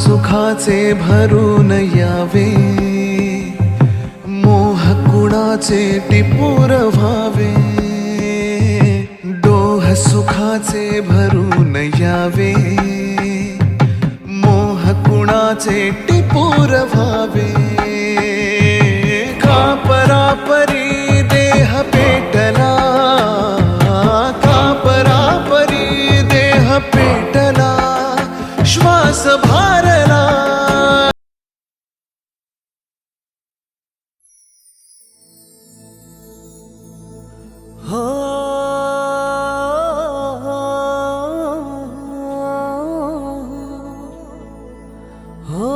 सुखाचे भरून यावे, मोह कुणाचे टिपूर व्हावे. डोह सुखाचे भरून यावे, मोह कुणाचे टिपूर व्हावे. का परापरी देह पेटला, का परापरी देह पेटला, श्वास भारला. हो हो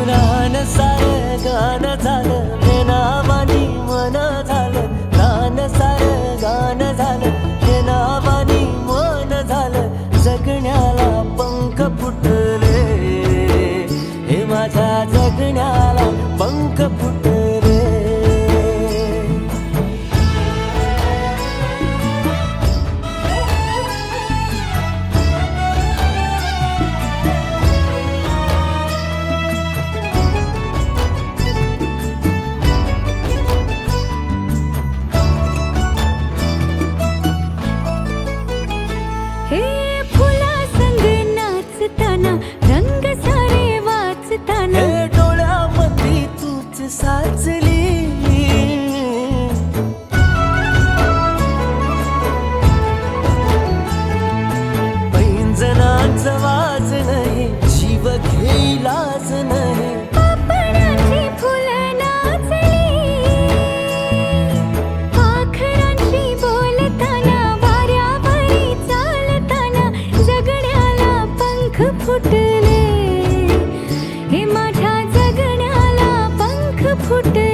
रान सार गान झालं, हे नावानी मन झालं. रान सार गान झालं, हे नावानी मन झालं. जगण्याला पंख फुटले, हे माझ्या जगण्याला पंख फुटले. हे डोळ्यामध्ये तूच साचली, पैंजणाचं वाज नाही, जीव घेईलाच नाही. पापणाची फुलं नाचली, पाखरांशी बोलताना, वाऱ्यावरी चालताना, जगण्याला पंख फुटले, हे माझ्या जगण्याला पंख फुटले.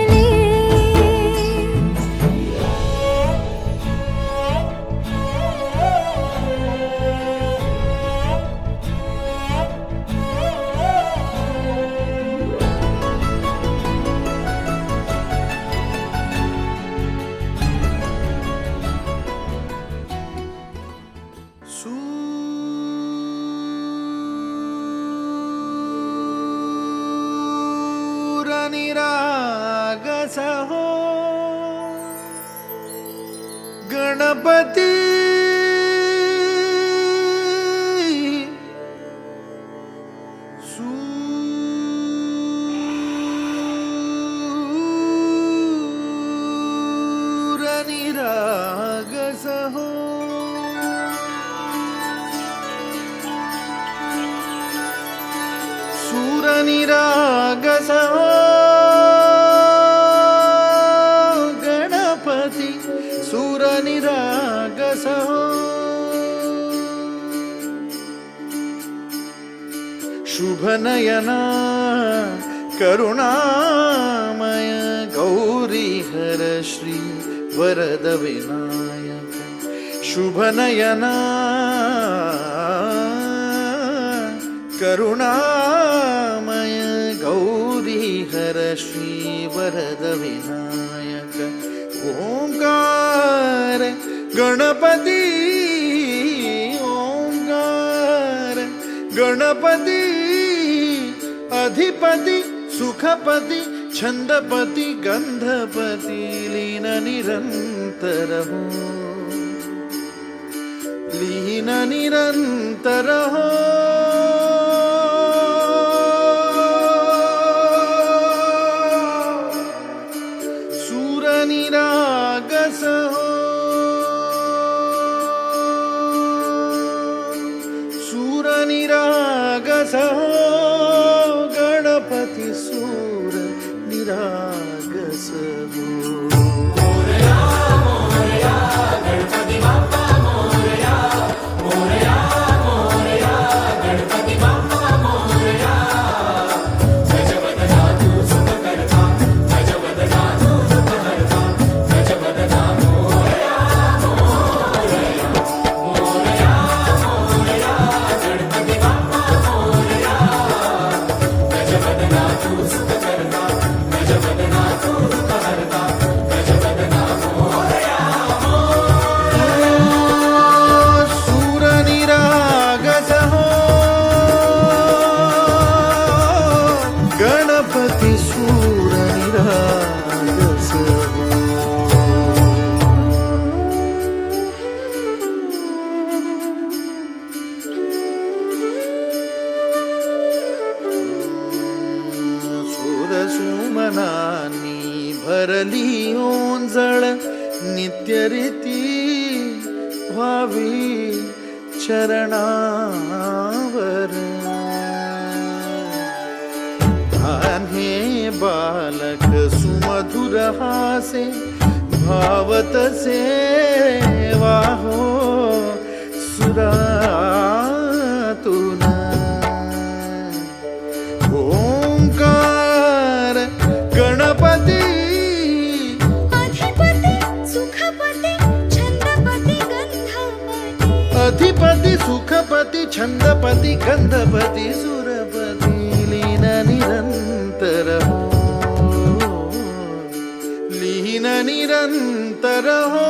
निरागस हो गणपती, सूर निरागस हो. सूर निरागस हो गणपती, सूर निरागस हो. शुभ नयना करुणामय गौरी हर श्री वरद विनायक. शुभ नयना करुणामय गौरी हर श्री वरद विनायक. ओंकार गणपती, ओंकार गणपती, अधिपती सुखपती छंदपती गंधपती लीन निरंतर हो. लीन निरंतर हो सूर निरागस हो सूर निरागस हो गणपती सूर निरागस हो सुमनानी भरली ओंजळ नित्यरीती व्हावी चरणावर हे बालक सुमधुर हासे भावतसे वाहो सुरातून ओंकार गणपती अधिपती सुखपती छंदपती गंधपती सुरपती लीन निरंतर हो लीन निरंतर हो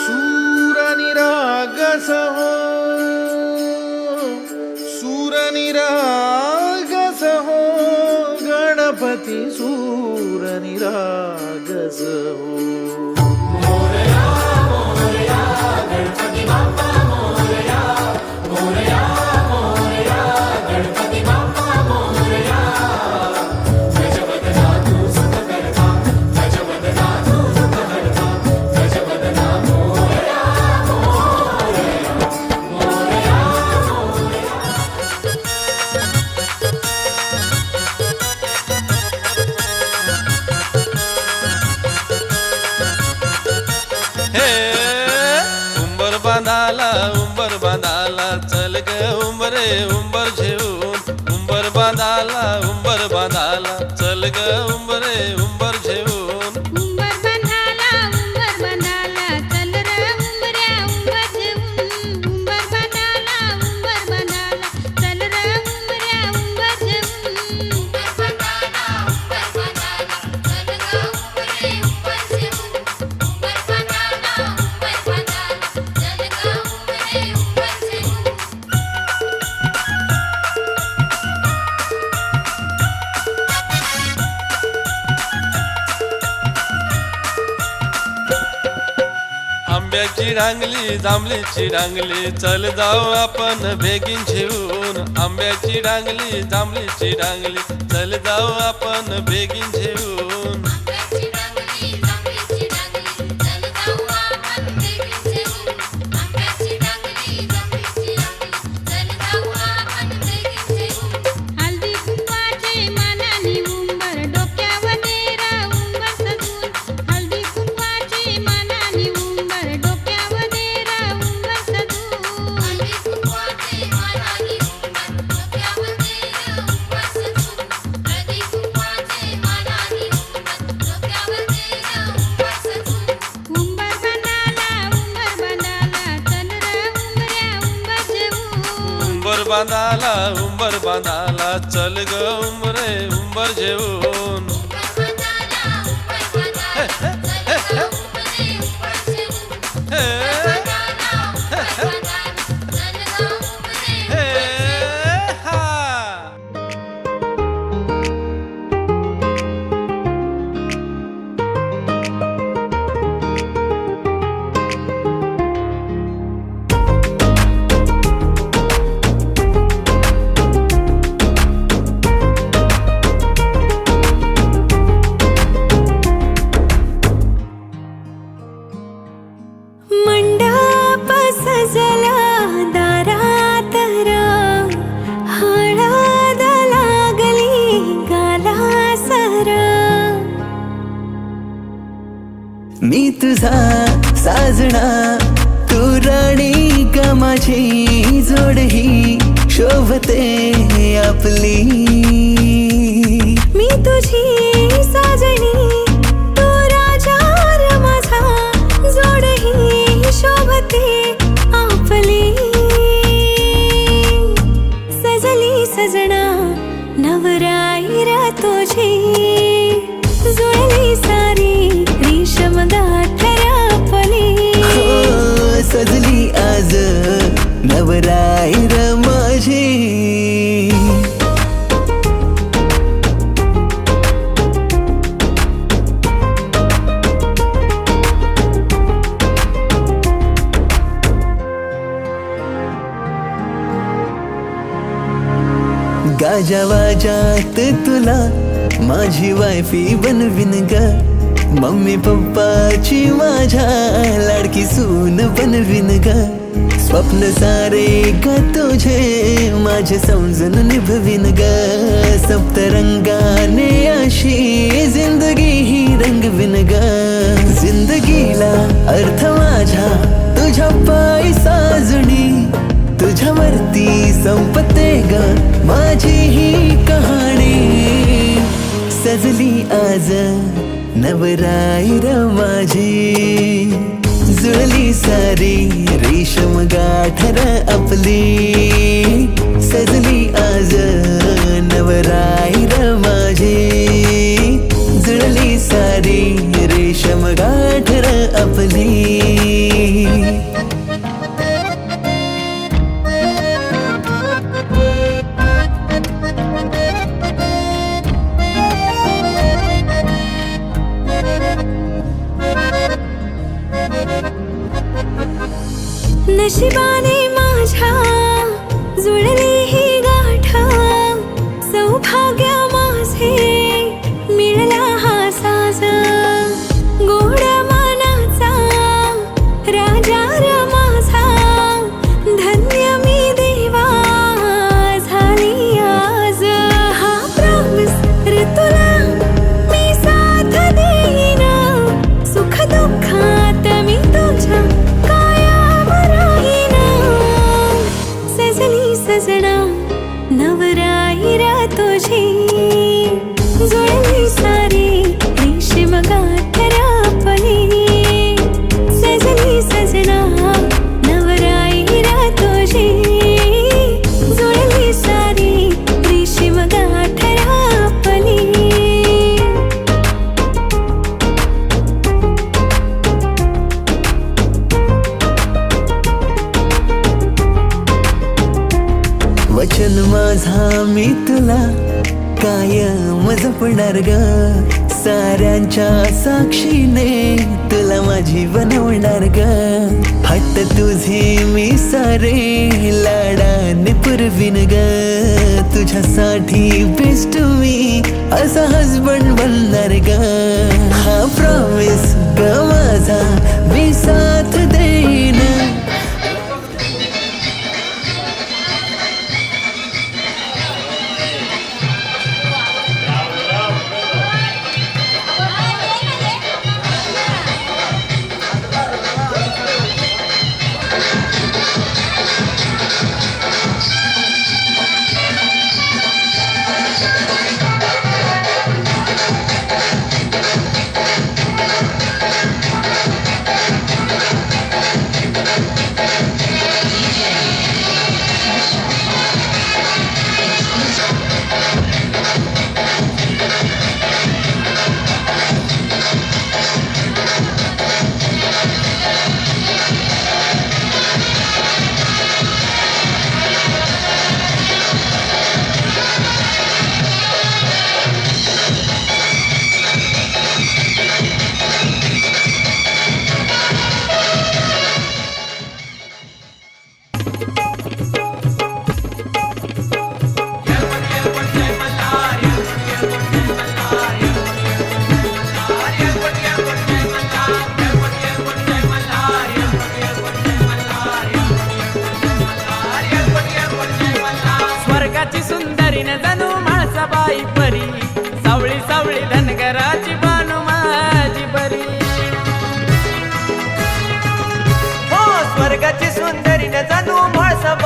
सूर निरागस हो सूर निरागस हो गणपती सूर निरागस हो उंबर बांधाला चल ग उंबरे उंबर घेऊन उंबर बांधाला चल ग उंबरे उंबर घेऊन उंबर बांधाला चल रे उंबऱ्या उंबर घेऊन उंबर बांधाला चल रे उंबऱ्या उंबर घेऊन उंबर बांधाला चल ग उंबरे उंबर घेऊन उंबर बांधाला चल ग उंबरे उंबर घेऊन आंब्याची रांगली जांभळीची रांगली चल जाऊ आपण बेगीन घेऊन आंब्याची रांगली जांभळीची रांगली चल जाऊ आपण बेगीन घेऊन आंब्याची रांगली जांभळीची रांगली चल जाऊ आपण बेगीन घेऊन आंब्याची रांगली जांभळीची रांगली चल जाऊ आपण बेगीन घेऊन हळदी कुंकवाचे मानानी उंबर डोक्यावर देरा उंबर सजून हळदी कुंकवाचे मानानी उंबर डोक्यावर देरा उंबर सजून हळदी कुंकवाचे मानानी उंबर डोक्यावर देरा उंबर सजून हळदी कुंकवाचे मानानी उंबर डोक्यावर देरा उंबर सजून उंबर बांधाला चल रे उंबऱ्या उंबर घेऊन उंबर बांधाला चल ग उंबरे उंबर घेऊन तुझा साजना, तू राणी का माझी जोड ही शोभते आपली. मी तुझी साजणी, तू राजा र माझा, जोड ही शोभते आपली. सजली सजना नवराई र तुझी, जुळली सारी रेशम गाठर आपली. सजली आज नवराई र माझी. गाजावाजात तुला माझी वायफी बनविन ग, मम्मी पप्पाची माझ्या लाडकी सून बनविन ग. स्वप्न सारे ग तुझे माझे समजून निभविन ग. सप्तरंगाने अशी जिंदगी ही रंगविन ग. जिंदगीला अर्थ माझ्या तुझ्या पायी साजणी, तुझ्यावरती संपते ग माझी ही कहाणी. सजली आज नवराई र माझी, जुळली सारी रेशम गाठर आपली. सजली आज नवराई र माझी, जुळली सारी रेशम गाठर आपली. नशिबाने माझ्या जुळली ही गाठ, सौभाग्य माझे मिळला हा साज. गोड मनाचा राजा र माझा, धन्य मी देवा झाली आज. हा प्रॉमिस रे तुला मी साथ देईन, सुख दुःखात मी तुझ्या सजना नवराई र तुझी, जुळली सारी रेशीम गाठर आपली. सजली सजना नवराई र तुझी, जुळली सारी रेशीम गाठर आपली. वचन माझा मी तुला कायम जपणार ग. साऱ्यांच्या साक्षीने तुला माझी बनवणार ग. हट्ट तुझे मी सारे लाडाने पुरविन ग. तुझ्यासाठी बेस्ट मी असा हजबंड बनणार ग. हा प्रॉमिस ग माझा मी साथ देईन.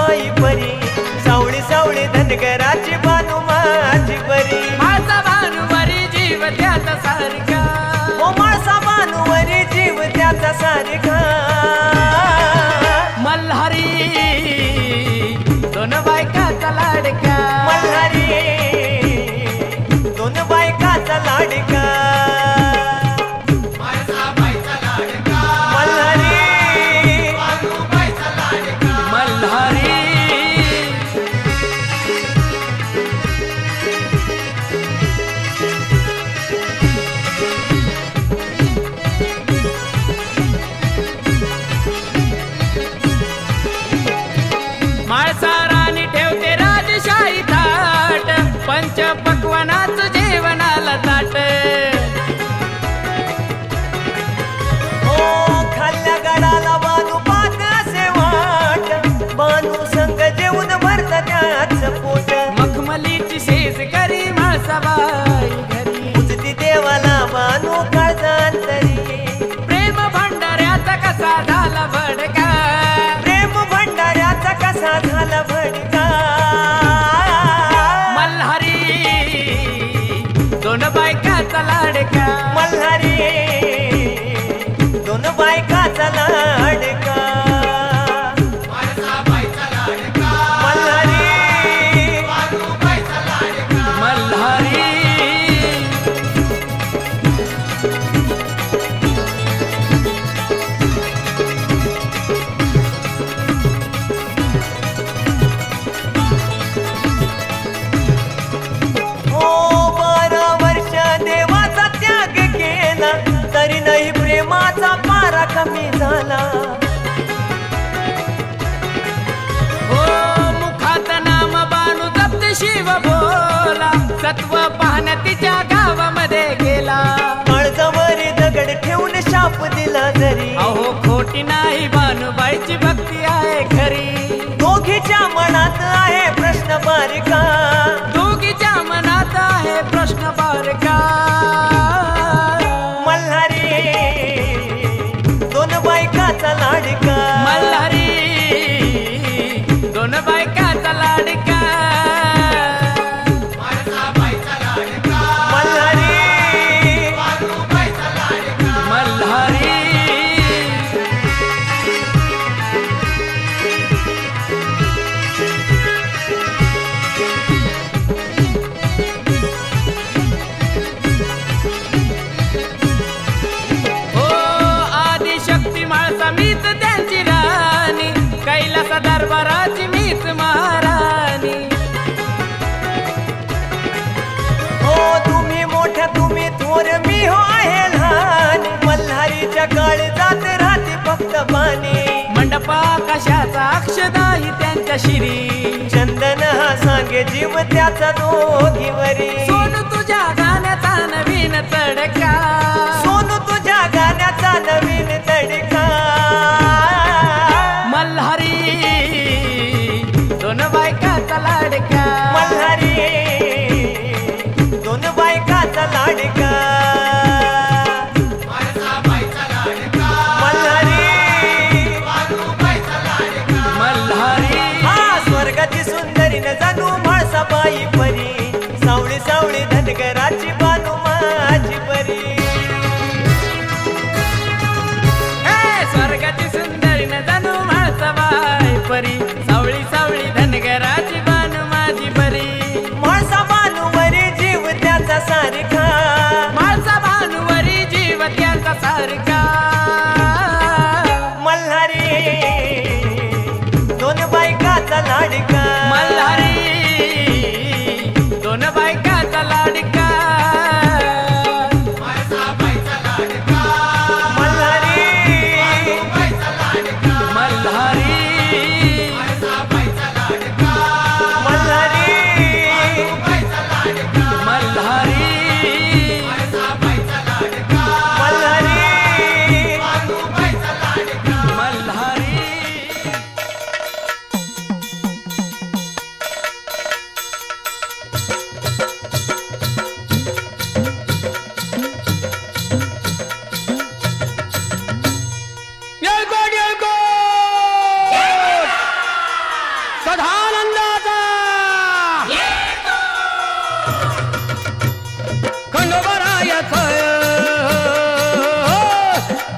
म्हाळसाबाई परी सावळी सावळी धनगराची बानू माझी बरी माझा भानुवरी जीव त्याचा सारखा ओ म्हाळसा बानूवरी जीव त्याचा सारखा मल्हारी दोन बायकाचा लाडका मल्हारी दोन बायकाचा लाडका मल्हारी मल्हारी माळसा राणी ठेवते राजशाही थाट पंच पक्वानाचं जेवणाला ताट ओ खाल्ल्या गडाला बानू पात असे वाट बानू संग जेवून भरत त्याच पोट मखमलीची शेज करी माळसाबाई घरी उजती देवाला बानू काळजांतरी प्रेम भंडाऱ्याचा कसा झाला भडका प्रेम भंडाऱ्याचा कसा झाला भडका मल्हारी दोन बायकाचा लाडका मल्हारी दोन बायकाचा लाडका मल्हारी मल्हारी ओ 12 वर्ष देवाचा त्याग केला तरी नाही प्रेमाचा पारा कमी झाला हो मुखात नाम बानू जप्त शिव बोला सत्व पाहण्या तिच्या गावामध्ये गेला काळजावरी दगड ठेवून शाप दिला जरी अहो खोटी नाही बानूबाईची भक्ती आहे खरी दोघीच्या मनात आहे प्रश्न बारका दोघीच्या मनात आहे प्रश्न बारका मल्हारी दोन बायकाचा लाडका मल्हारी दोन बायकाचा लाडका मल्हारी मल्हारी हो आदिशक्ती माळसा मीच त्यांची राणी कैलास दरबाराची मीच महाराणी हो तुम्ही मोठ्या तुम्ही थोर मी हो आहे लहान मल्हारीच्या काळजात राहते फक्त पाणी मंडपा कशाचा अक्षदाही त्यांच्या शिरी चंदन हा सांगे जीव त्याचा दोघीवरी सोनू तुझ्या गाण्याचा नवीन तडका सोनू तुझ्या गाण्याचा नवीन तडका मल्हारी दोन बायकाचा लाडका मल्हारी दोन बायकाचा लाडका मल्हारी मल्हारी हा स्वर्गाची सुंदरी न जाणू म्हाळसाबाई परी सावळी सावळी धनगराची बानू माझी बरी हे स्वर्गाची सुंदरी न जाणू म्हाळसाबाई परी सावळी सावळी धनगराची बानू माझी बरी म्हाळसा बानूवरी जीव त्याचा सारखा माझा भानुवरी जीव त्यांचा सारखा मल्हारी दोन बायकाचा लाडका मल्हारी दोन बायकाचा लाडका मल्हारी मल्हारी मल्हारी मल्हारी मल्हारी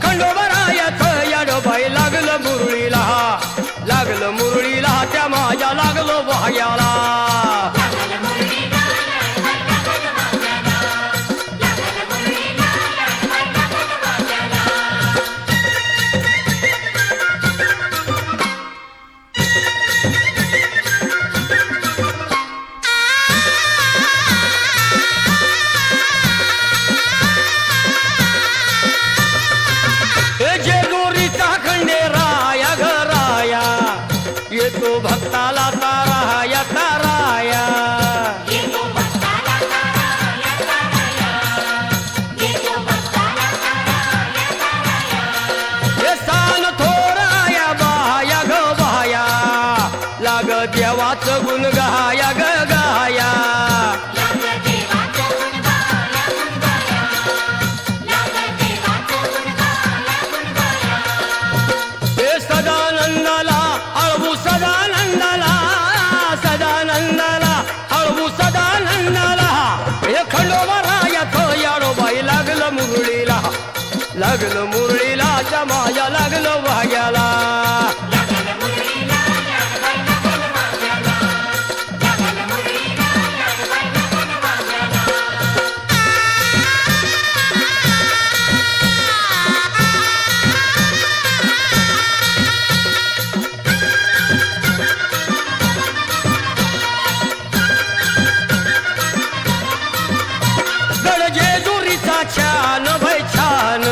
खंडोबरायाचं याडोबाई लागलं मुरळीला त्या माझ्या लागलो भाग्याला जेजुरीचा खंडेराया घराया येतो भक्ताला ताराया ताराया हे सान थोराया बाया ग बाया लाग देवाचं गुण गाया ग गाया हे सदानंदाला अळवू सदानंदाला अळवू सदानंदाला हे खंडोबरायाचं याडोबाई लागलं मुरळीला त्या माझ्या लागलं भाग्याला छान भाई छान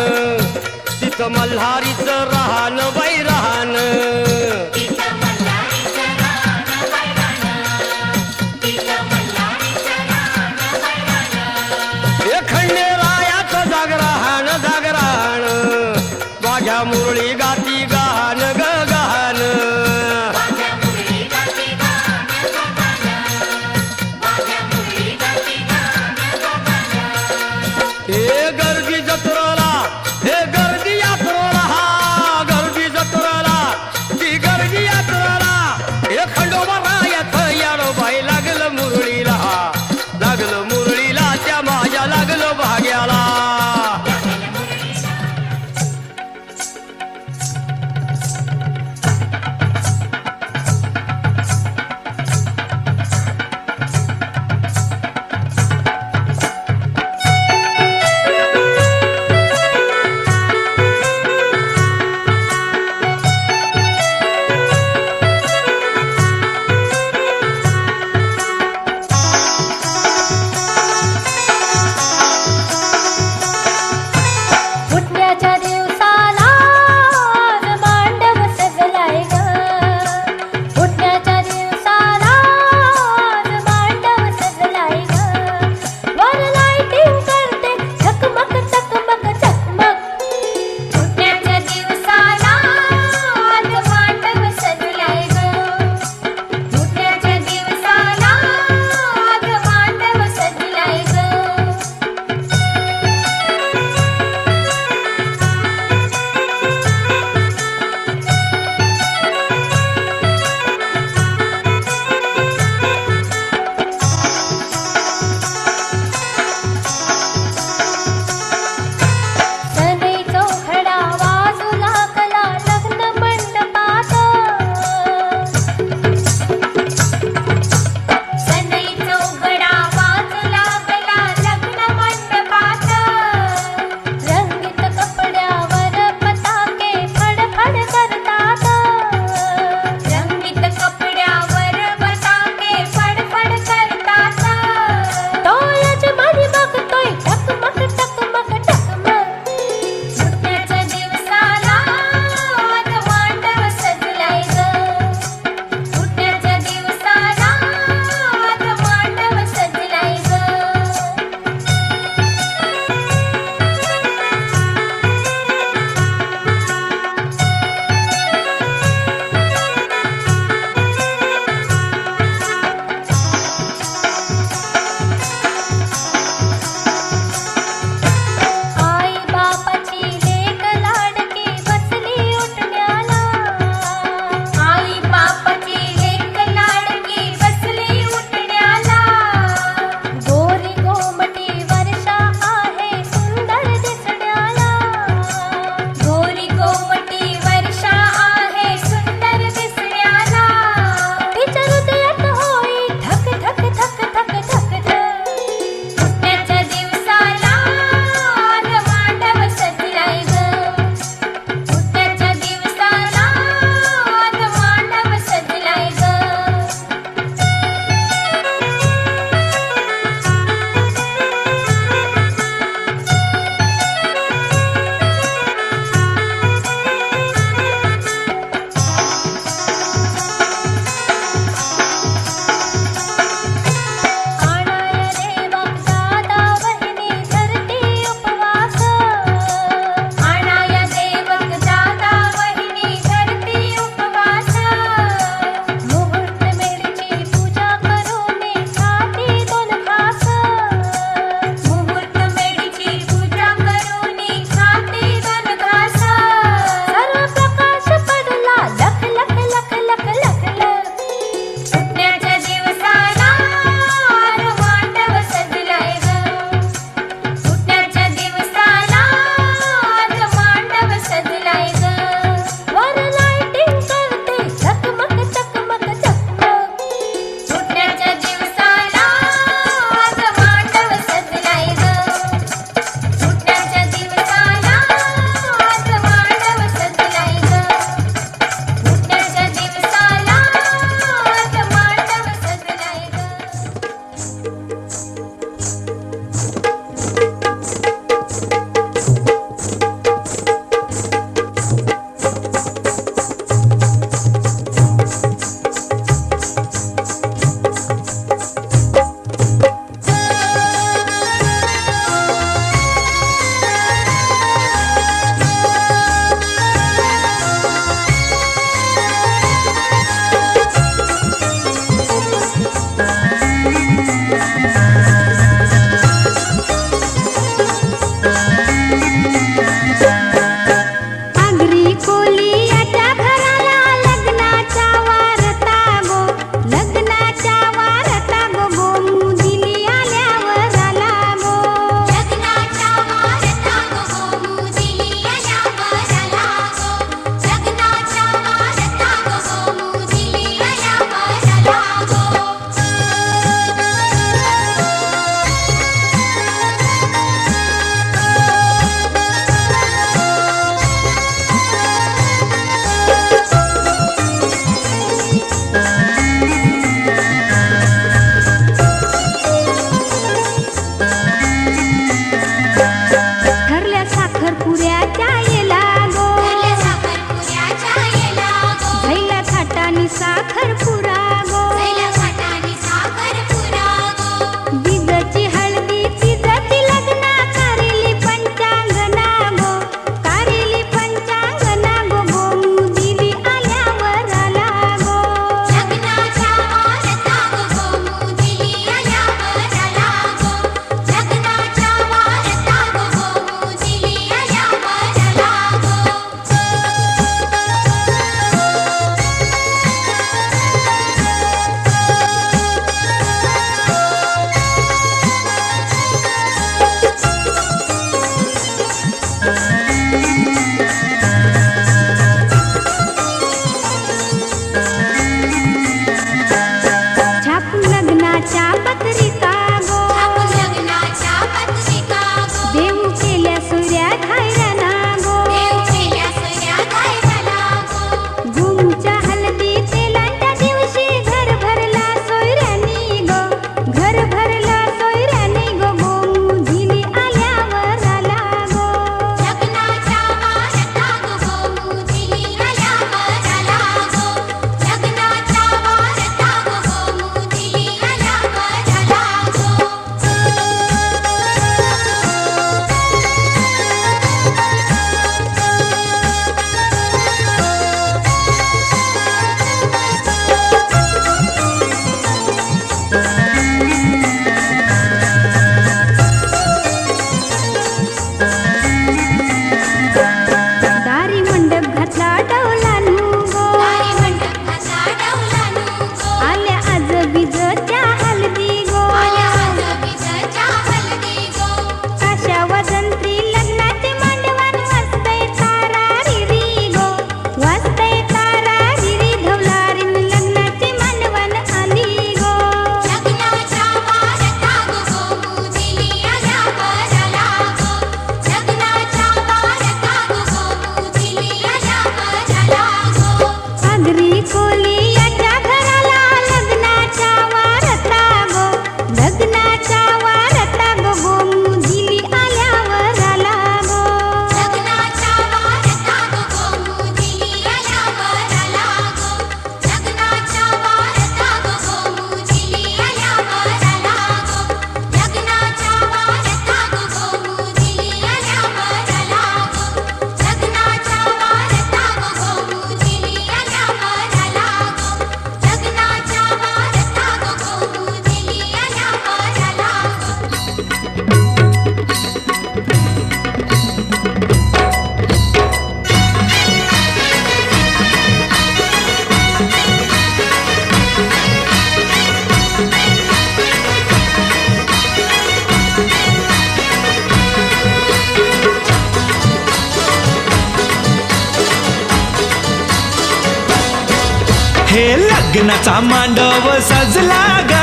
हे लग्नाचा मांडव सजला ग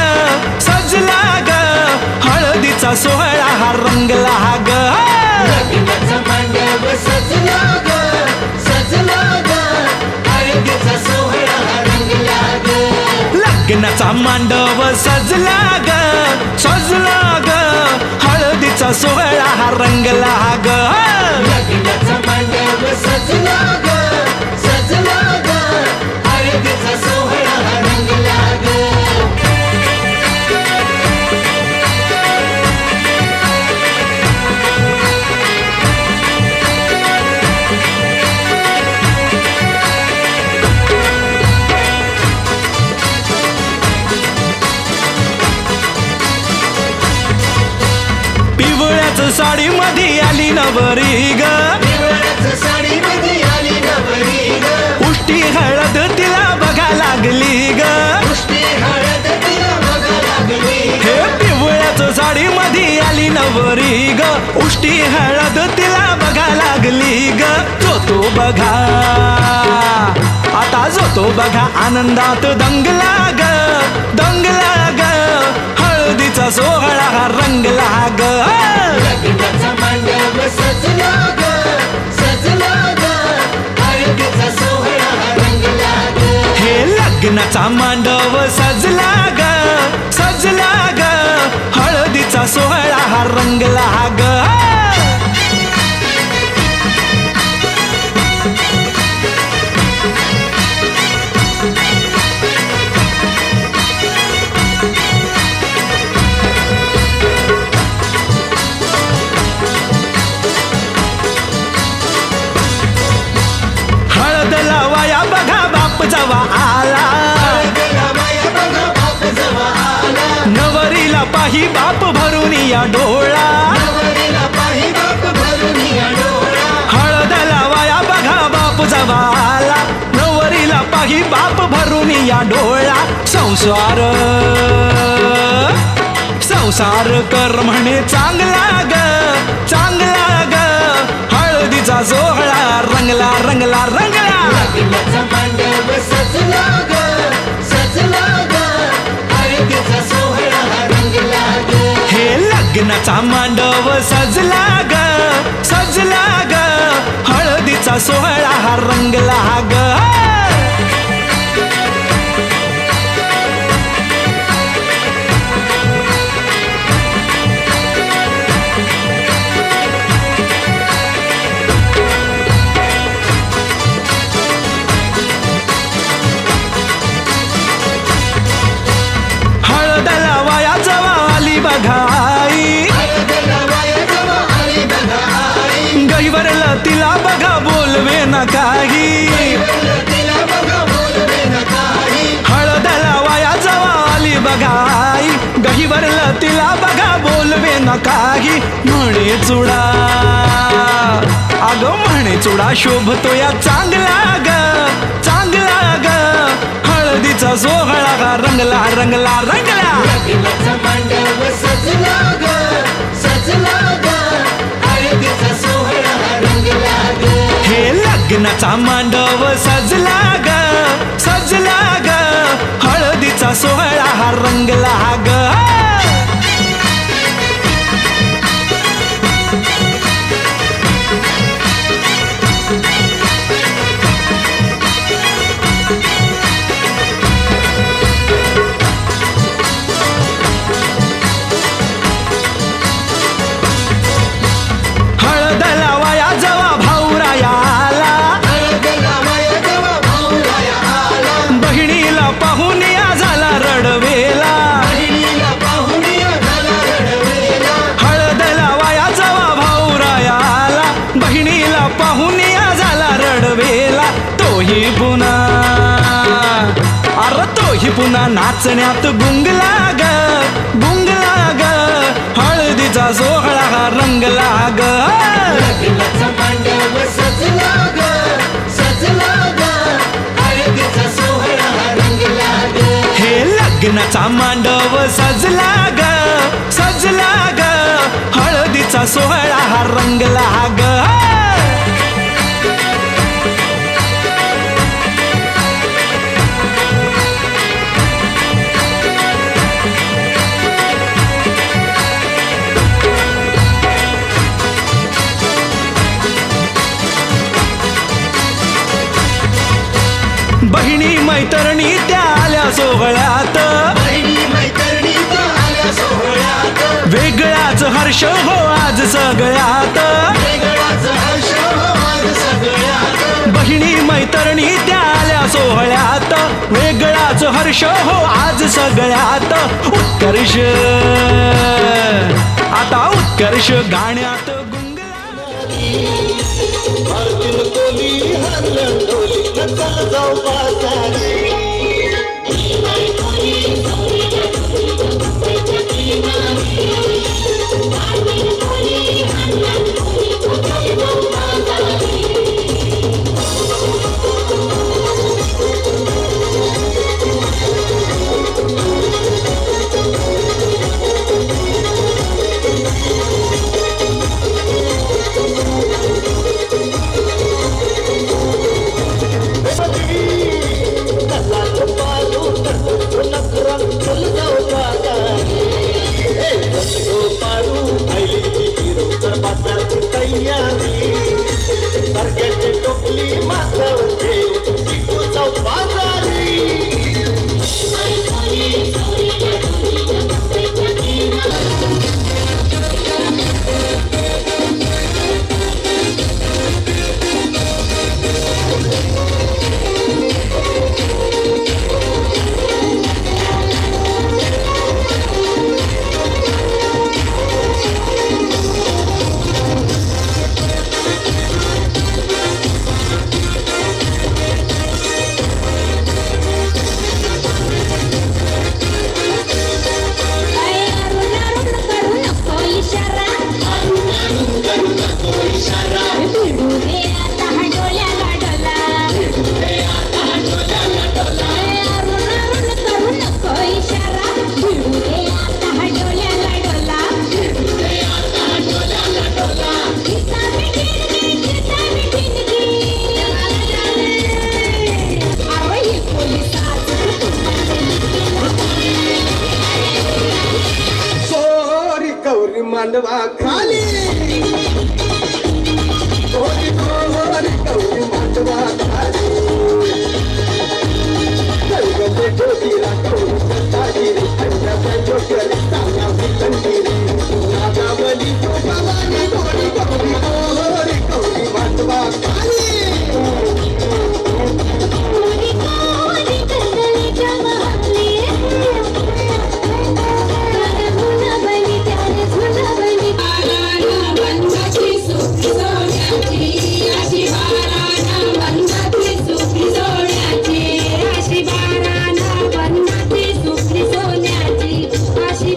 सजला ग हळदीचा सोहळा हा रंगला ग लग्नाचा मांडव सजला ग सजला ग हळदीचा सोहळा रंगला ग लग्नाचा मांडव सजला ग सजला ग हळदीचा सोहळा हा रंगला ग लग्नाचा मांडव सजला ग सजला ग हळदीचा सोहळा रंगला ग पिवळ्याच साडी मध्ये आली नवरी ग साडी मध्ये आली नवरी ग उष्टी हळद तिला बघा लागली ग पुष्टी हळद तिला बघा लागली हे पिवळ्याच साडी मध्ये आली नवरी ग उष्टी हळद तिला बघा लागली ग जो बघा आता जो बघा आनंदात दंगला ग दंगला ग हळदीचा सोहळा हा रंगला ग लग्नाचा मांडव सजला ग सजला ग हळदीचा सोहळा रंगला ग हे लग्नाचा मांडव सजला ग सजला ग हळदीचा सोहळा हा रंगला ग हळद लावाया बघा बाप जवा आला नवरीला पाही बाप भरून या डोळा हळद लावाया बघा बाप जवा आला नवरीला पाही बाप भरून या डोळा संसार संसार कर म्हणे चांगला ग चांगला ग हळदीचा सोहळा रंगला रंगला रंगला लग्नाचा मांडव सजला ग सजला ग हळदीचा सोहळा रंगला ग हे लग्नाचा मांडव सजला ग सजला ग हळदीचा सोहळा हा रंगला ग हळद लावाया जवा आली बघाई गैवरला तिला बघा बोलवे न काही हळद लावाया जवा आली बघाई गहिवरला तिला बघा बोलवे न काही म्हणे चुडा अगं म्हणे चुडा शोभतो या चांगला ग चांगला ग हळदीचा सोहळा का रंगला रंगला रंगला लग्नाचा मांडव सजला ग सजला ग हळदीचा सोहळा रंगला ग हे लग्नाचा मांडव सजला ग सजला ग हळदीचा सोहळा हा रंगला ग हळद लावाया जवा भाऊराया आला बहिणीला पाहून या झाला रडवेला हळद लावाया जवा भाऊराया आला बहिणीला पाहून या झाला रडवेला तोही पुन्हा अरे तोही पुन्हा नाचण्यात गुंगला ग गुंगला ग हळदीचा सोहळा हा रंगला ग लग्नाचा मांडव सजला ग सजला ग हळदीचा सोहळा रंगला ग हे लग्नाचा मांडव सजला ग सजला ग हळदीचा सोहळा हा रंगला ग मैत्रिणी त्या आल्या सोहळ्यात, वेगळाच हर्ष हो आज सगळ्यात. बहिणी मैत्रिणी त्या आल्या सोहळ्यात, वेगळाच हर्ष हो आज सगळ्यात. उत्कर्ष आता उत्कर्ष गाण्यात मांडवा खाली गोरी गोरी गौरी मांडवा खाली गलगले ज्योतीला गौरी सत्तागिरी अंडाच्या ज्योतिरी तानावी कंदिरी नागावली भवानी गोरी गौरी गोरी गौरी मांडवा खाली अशी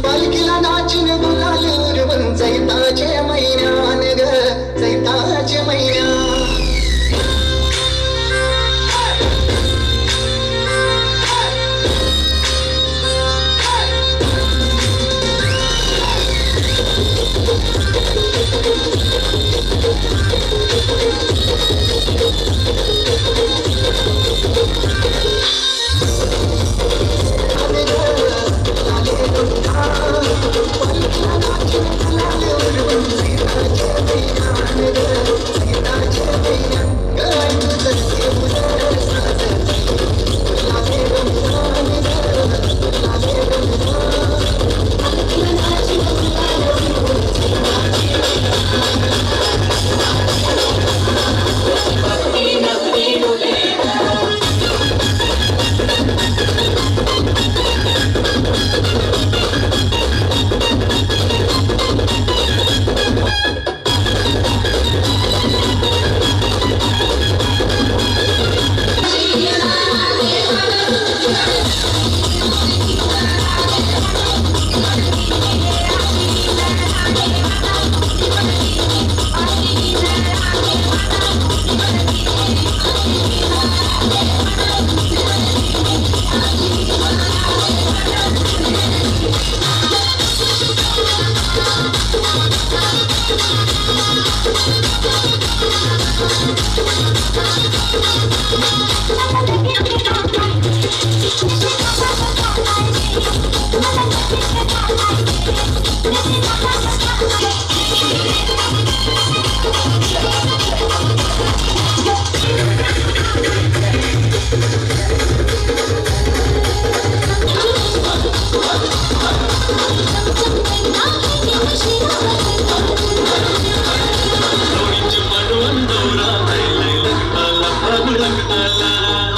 पालखीला नाचिन गुलाल पण चैताचे महिन्यान ग चैताचे महिन्या Lagna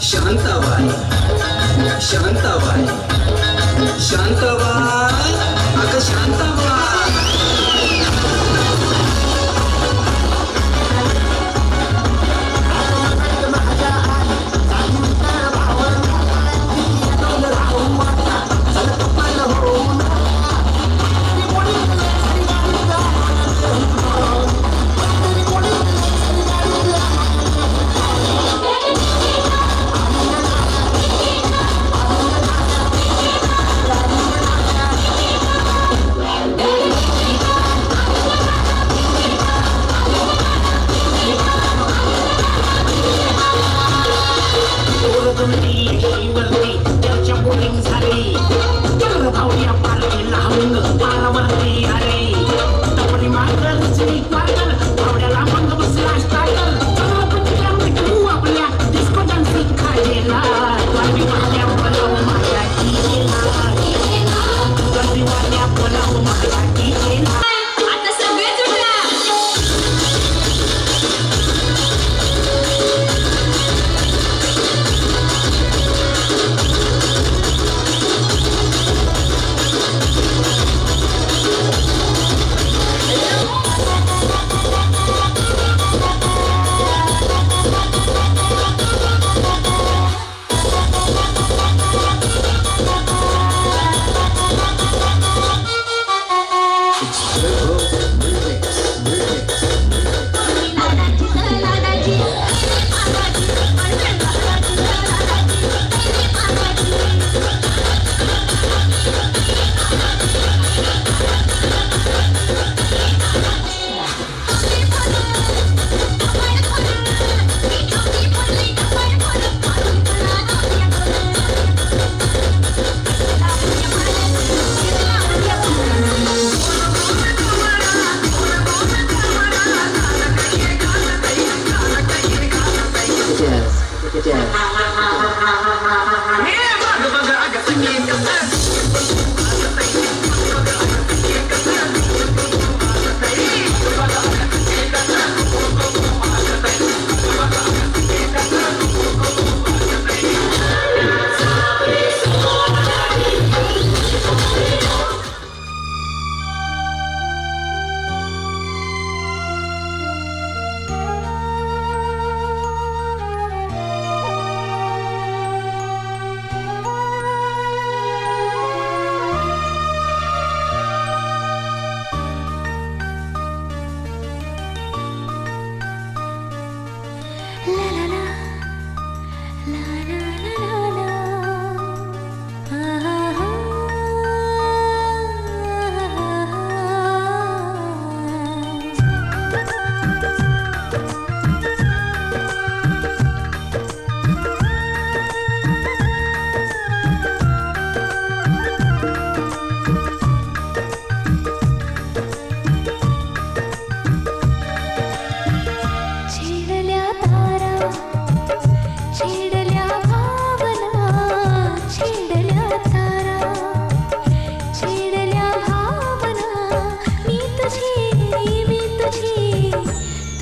शांताबाई शांताबाई शांताबाई अगं शांताबाई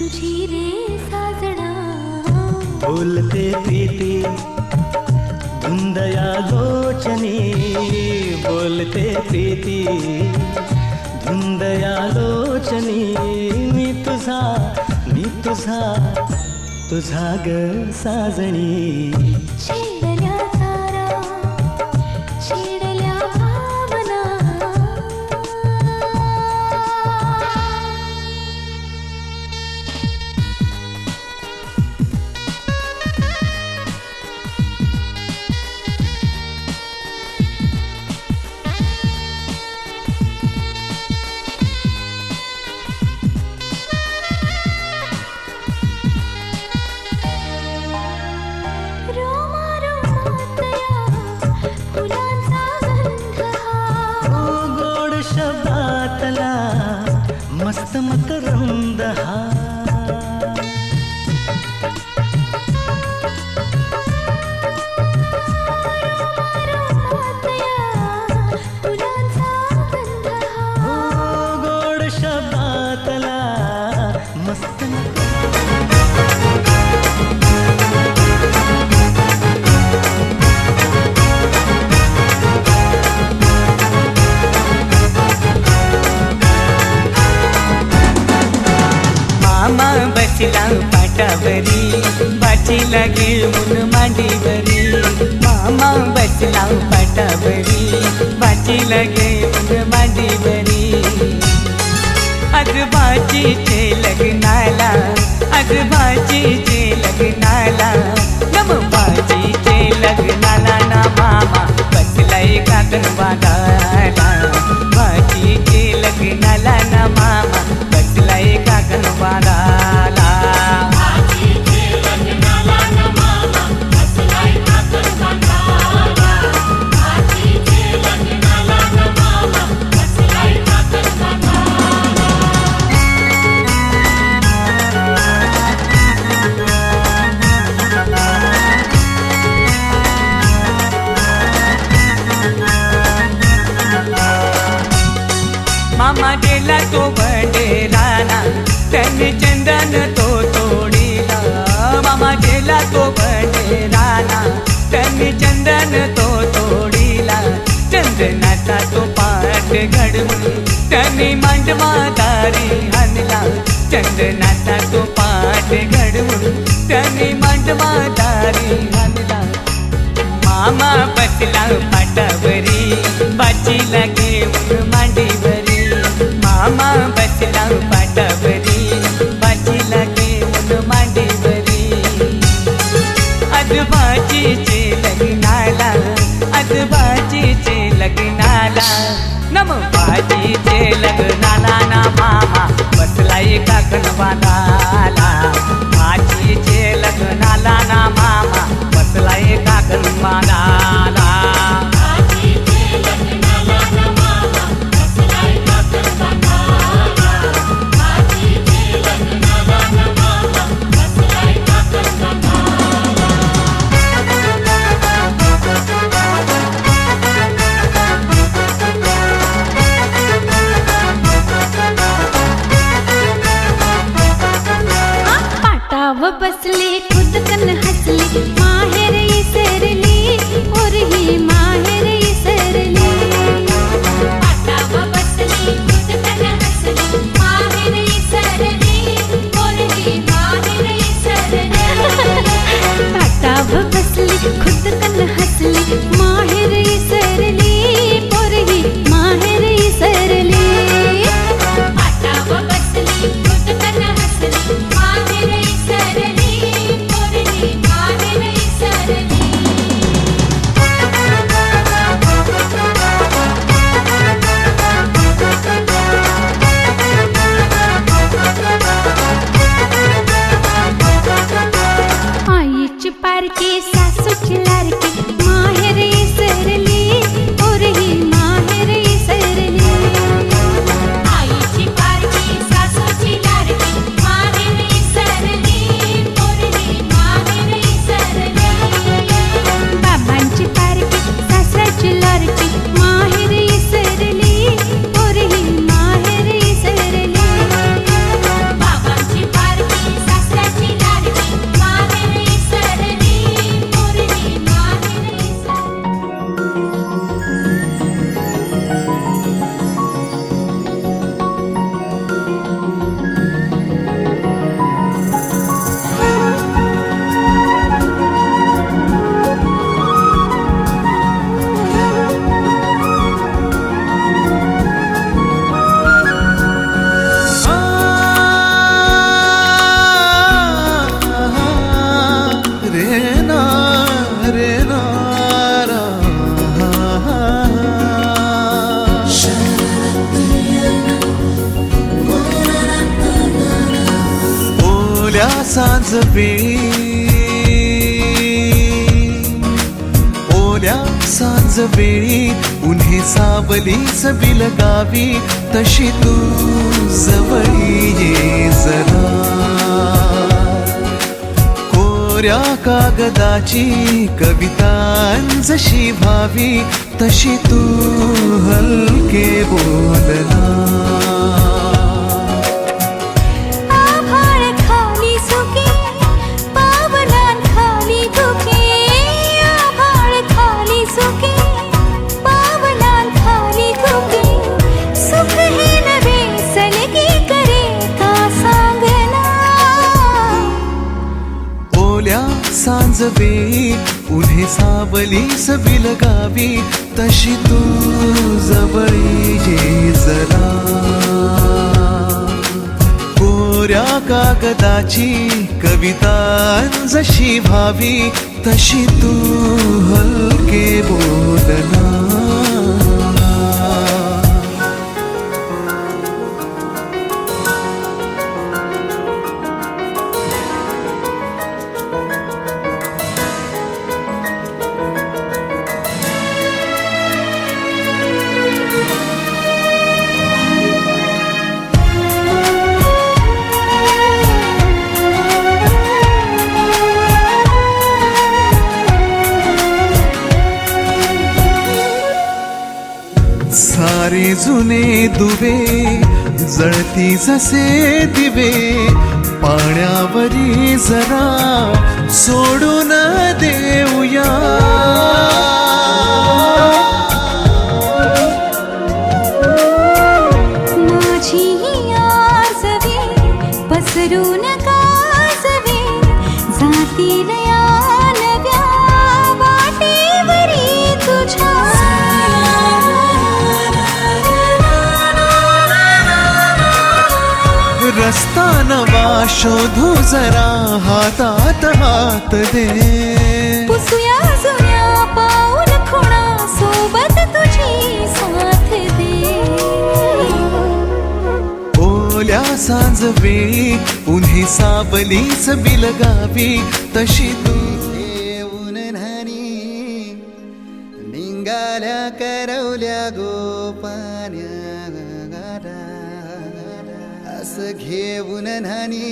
तुझी रे साजना बोलते प्रीती धुंदया लोचनी बोलते प्रीती धुंदया लोचनी मी तुझा तुझा ग साजणी छेडल्या तारा छेडल्या भावना रोमा रोमातया फुलांचा गंध हा ओ गोड शब्दातला मस्त मकरंद हा फुलांचा गंध हा ओ गोड शब्दातला मस्त मामा बसला पाटावरी बाचीला घेऊन मांडीवरी मामा बसला पाटावरी बाचीला घेऊन मांडीवरी आजोबाजीचे लग्नाला आजोबाजीचे लग्नाला नमबाजीचे लग्नाला ना मामा बसलाय काकण बागाला बाजीचे लग्नाला ना मामा बसलाय काकण बागाला मामा गेला तो बडेराना त्यांनी चंदन तो तोडीला मामा गेला तो बडेराना त्यांनी चंदन तो तोडीला चंदनाचा तो पाठ घडवून त्यांनी मांडवा दारी आणला चंदनाचा तो पाठ घडवून त्यांनी मांडवा दारी आणला मामा बसला पाटावरी बाचीला घेऊन मांडीवरी मामा बसला पाटावरी बाचीला घेऊन मांडीवरी आजोबाजीचे लग्नाला आजोबाजीचे लग्नाला नमबाजीचे लग्नाला ना मामा बसलाय काकण बांधाला आजीचे लग्नाला ना मामा बसलाय काकण बांधाला पाटाव बसली खुदकन हसली माहेर इसरली और ही माहेर इसरली पाटाव बसली खुदकन हसली माहेर इसरली और ही माहेर इसरली पाटाव बसली खुदकन हसली माहेर इसरली और ही माहेर इसरली पाटाव बसली खुदकन हसली माहेर इसरली और ही माहेर इसरली ओल्या सांज वेळी, ओल्या सांज वेळी उन्हे सावलीच बिलगावी, तशी तू जवळी ये जरा. कोऱ्या कागदाची कविता जशी व्हावी, तशी तू हलके बोलना. आभाळ खाली सुके पावलां खाली धुके, आभाळ खाली सुके पावलां खाली धुके, सुख हे नवे सलगी करे का सांगना. ओल्या सांज वेळी उन्हे सावलीस बिलगावी, तशी तू जवळी ये जरा. कोऱ्या कागदाची कविता जशी व्हावी, तशी तू हलके बोलना. सारे जुने दुवे जळती जसे दिवे, पाण्यावरी जरा सोडून देऊया. माझी आसवे पसरून कासवे, जातील या नव्या वाटेवरी तुझ्या. रस्ता नवा शोधू जरा, हातात हात दे. पुसूया जुन्या पाऊल खुणा, सोबत तुझी साथ दे. ओल्या सांज वेळी उन्हे सावलीच बिलगावी, तशी तू घेऊन न्हाणी निंगाल्या करवल्या गोपान्या. असं घेऊन न्हाणी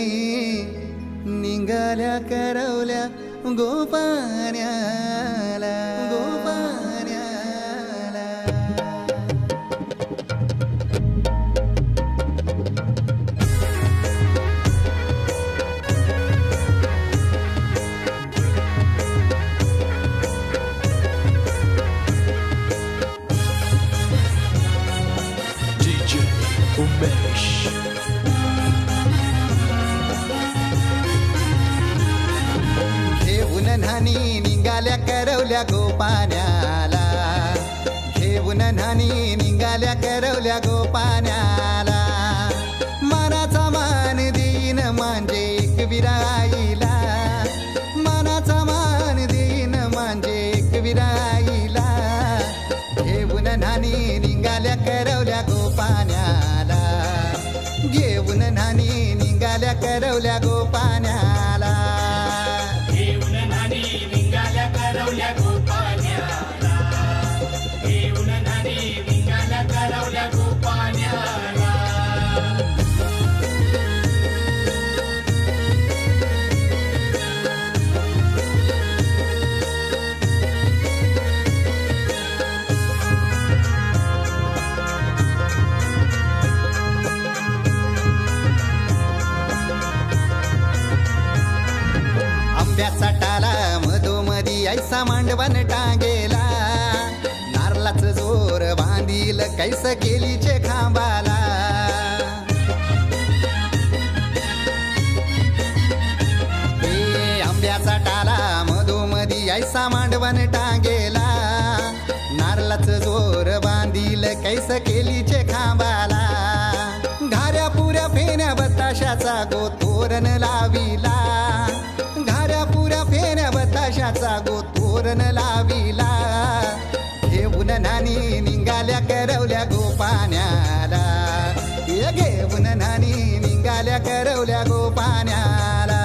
निंगाल्या करवल्या गोपान्याला, गोपान्याला. घेऊन न्हाणी निघाल्या करवल्या गोपान्याला, घेऊन न्हाणी निघाल्या करवल्या गोपान्याला. मनाचा मान देईन म्हणजे एक विराईला, मनाचा मान देईन म्हणजे एक विराईला. घेऊन न्हाणी निघाल्या करवल्या गोपान्याला, घेऊन न्हाणी निघाल्या करवल्या गोपान्याला. आंब्याचा टाला मधोमधी ऐसा मांडवण टांगेला, नारळाच जोर बांधील कैस केलीचे खांबाला. हे आंब्याचा टाला मधोमधी ऐसा मांडवण टांगेला, नारळाच जोर बांधील कैस केलीचे खांबाला. घाऱ्या पुऱ्या फेऱ्या बताशाचा गोतोरण लाविला, घाऱ्या पुऱ्या फेऱ्या बताशाचा गोतोरण लाविला. घेऊन नानी निघाल्या करवल्या गोपान्याला, घेऊन नानी निघाल्या करवल्या गोपान्याला.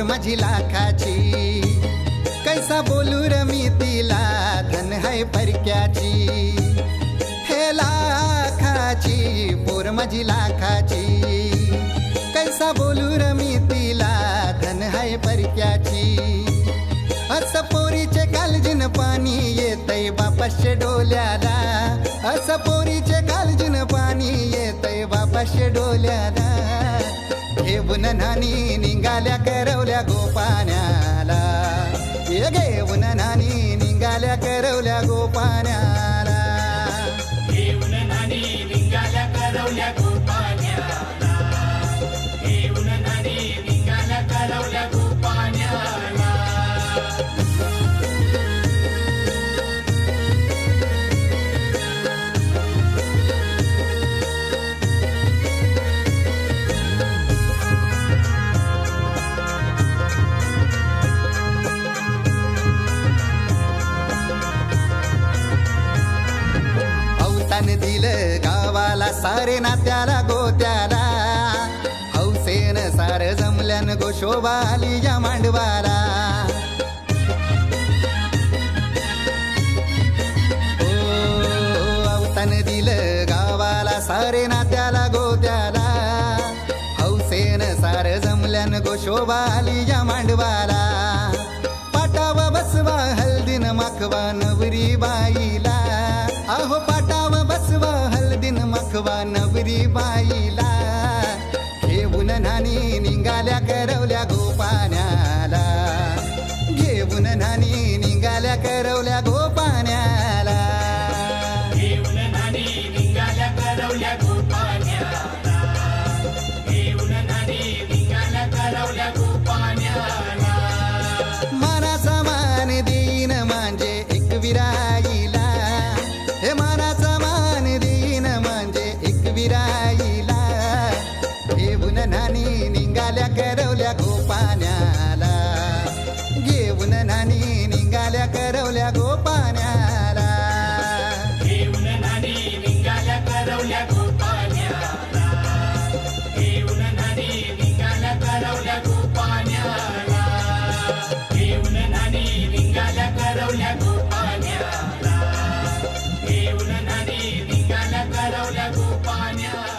पोर माझी लाखाची कैसा बोलू र मी तिला धन है परक्याची हे लाखाची पोर माझी लाखाची कैसा बोलू र मी तिला धन है परक्याची असं पोरीचे कालजीन पाणी येतय बापाशे डोल्याला असं पोरीचे कालजीन पाणी येतय बापाशे डोल्याला घेऊन नानी निघाल्या करवल्या गोपाण्याला ये घेऊन नानी निघाल्या करवल्या गोपाण्याला घेऊन नानी निघाल्या करवल्या गोपाण्याला घेऊन नानी निघाल्या करवल्या गोपाण्याला दिलं गावाला सारे नात्याला गोत्याला हौसेन सार जमल्यान गोशोबा आली या मांडवाला अवतान दिलं गावाला सारे नात्याला गोत्याला हौसेन सार जमल्यान गोशोबा आली या मांडवाला पाटावा बसवा हल्दीन माखवा नवरी बाईला अहो पाटावा बसवा हल्दीन माखवा नवरी बाईला घेऊन नानी निघाल्या करवल्या गोपाण्याला घेऊन नानी निघाल्या करवल्या गोपाण्याला घेऊन नानी निघाल्या करवल्या गोपाण्याला घेऊन नानी निघाल्या करवल्या गोपाण्याला मानाचा मान देईन म्हणजे एक विराईला हे मानाचा मान देईन म्हणजे एक विराईला घेऊन नानी निघाल्या करवल्या गोपाण्याला घेऊन नानी निघाल्या करवल्या गोपाण्याला घेऊन नानी निघाल्या करवल्या गोपाण्याला घेऊन नानी निघाल्या करवल्या गोपाण्याला घेऊन नानी निघाल्या करवल्या गोपाण्याला घेऊन नानी निघाल्या करवल्या गोपाण्याला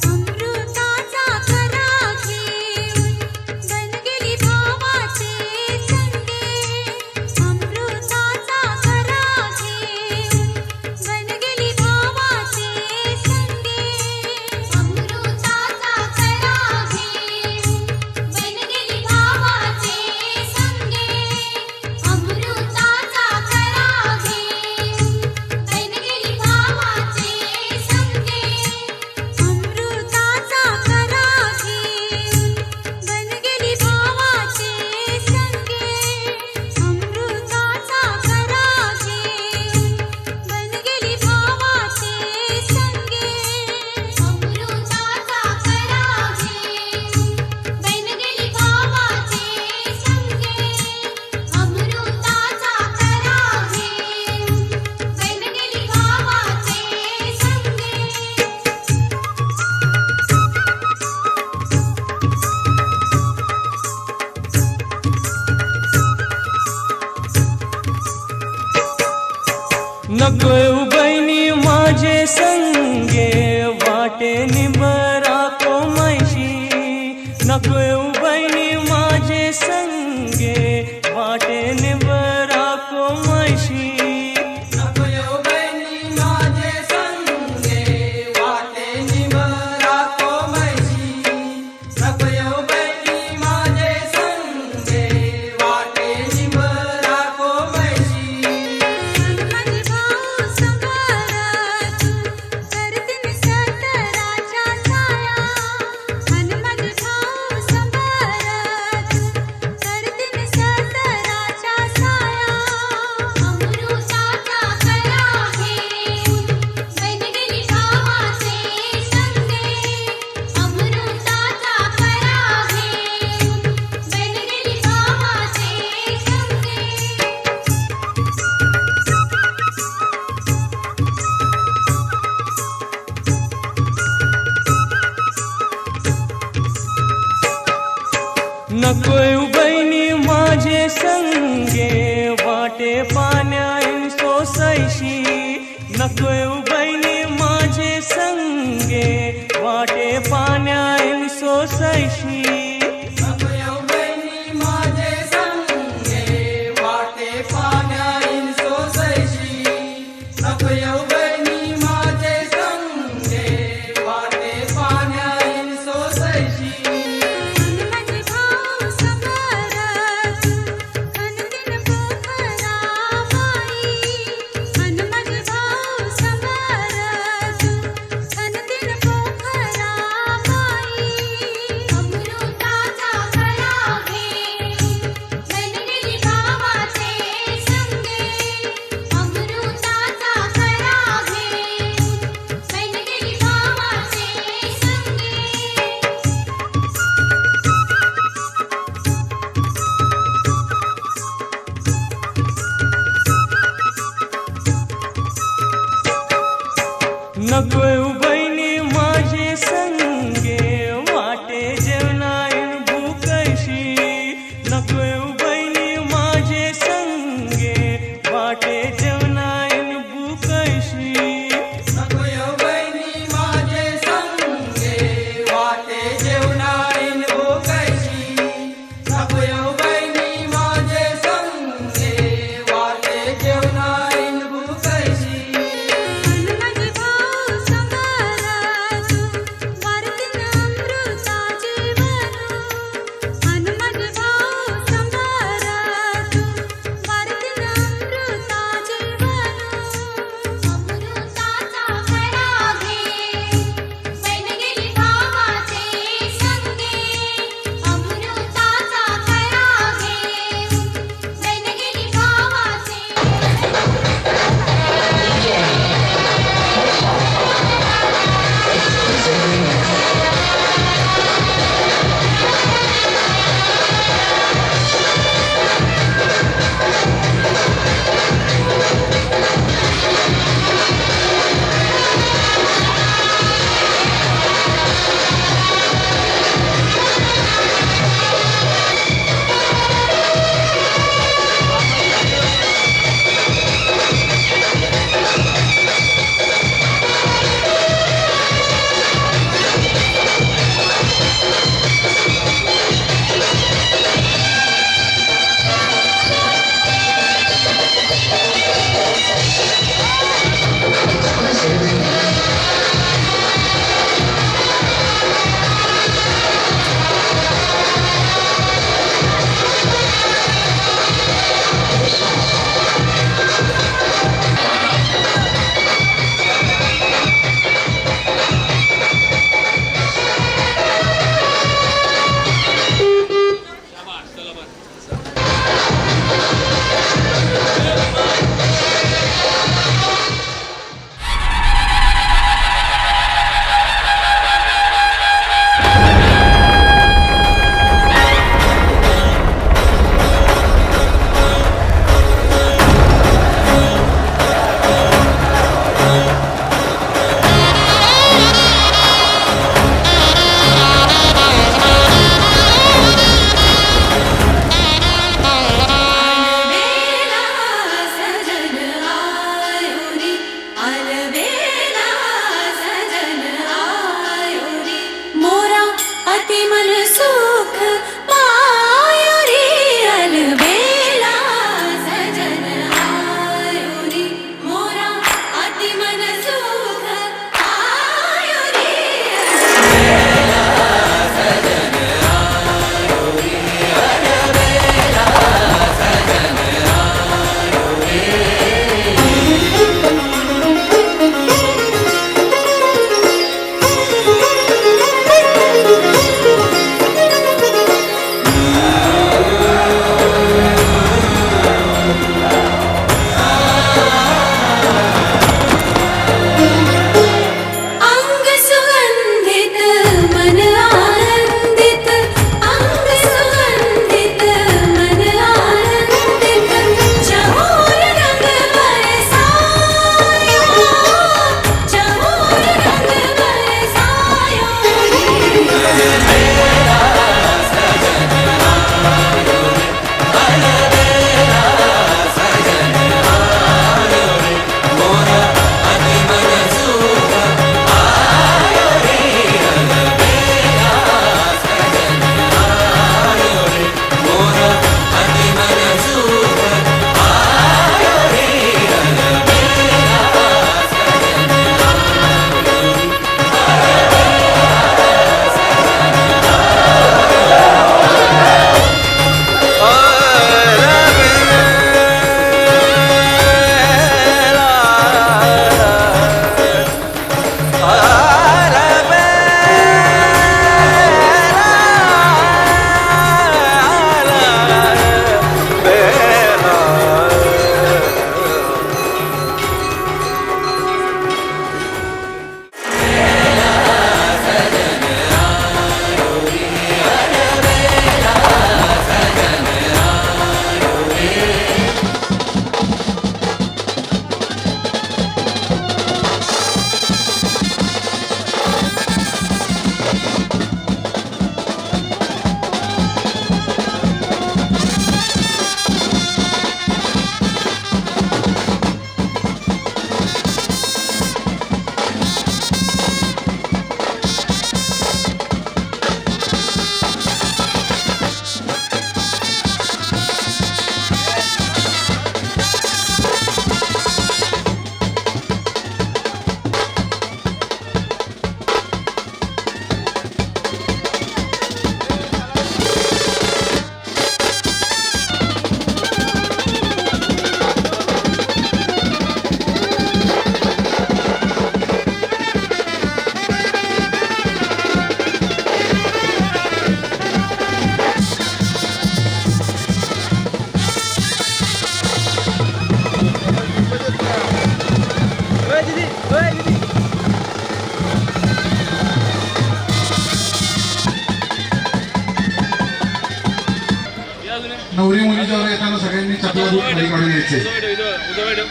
अमृताचा खरा घेऊन बनगेली भावाचे संगे अमृताचा खरा घेऊन बनगेली भावाचे संगे अमृताचा खरा घेऊन बनगेली भावाचे संगे अमृताचा खरा घेऊन बनगेली भावाचे संगे अमृताचा खरा घेऊन बनगेली भावाचे संगे अमृताचा खरा घेऊन बनगेली भावाचे संगे अमृताचा खरा घेऊन बनगेली भावाचे संगे अमृताचा खरा घेऊन बनगेली भावाचे नको येऊ बहिणी माझे संगे वाटे निबरा कोमशी नको येऊ बहिणी माझे संगे वाटे निबरा कोमशी नको येऊ बहिणी माझे संगे वाटे निबरा कोमशी नको येऊ बहिणी माझे संगे वाटे निबरा कोमशी माझे भाऊ संभारात करतीन सतराच्या छाया आणि माझे भाऊ नकोय बहिणी माझे संगे वाटे पाण्यान सोसैशी नकोय बहिणी माझे संगे वाटे पाण्यान सोसैशी माझे भाऊ संभारात अनदिन पोखरा बाई अन माझे भाऊ संभारात अनदिन पोखरा बाई अमृताचा खरा घे बनलेली भावाचे संगे अमृताचा खरा घे बनलेली भावाचे संगे नकोय बहिणी माझे संगे वाटे जेवणायन भूकशी नकोय बहिणी माझे संगे वाटे जेवणायन भूकशी माझे भाऊ संभारात वारतीन अमृताचे वरू अन माझे भाऊ संभारात वारतीन अमृताचे वरू अमृताचा खरा घे बनलेली भावाचे संगे अमृताचा खरा घे बनलेली भावाचे नवरी मुलीच्यावर येताना सगळ्यांनी चपला दूध खाली काढून यायचे.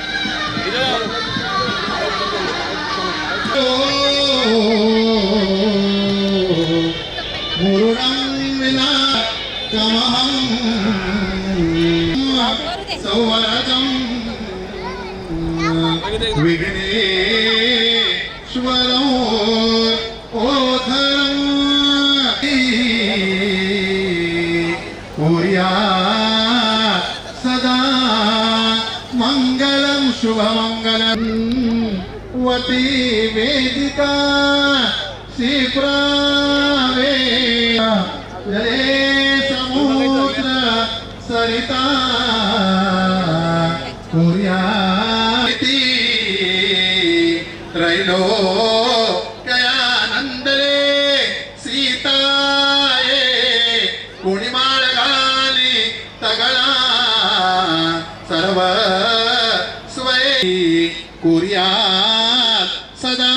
मुरुडं विना कमहं सौवरजं विघ्नेश्वरो ओधरं कुर्या सदा मंगलं शुभमंगलं वती वेदिका शिप्रावे जले समुद्र सरिता कुर्याति त्रैलोक्यानंदले सीताये कोणी माळ घाली तगळा सर्व स्वये कुर्यात सदा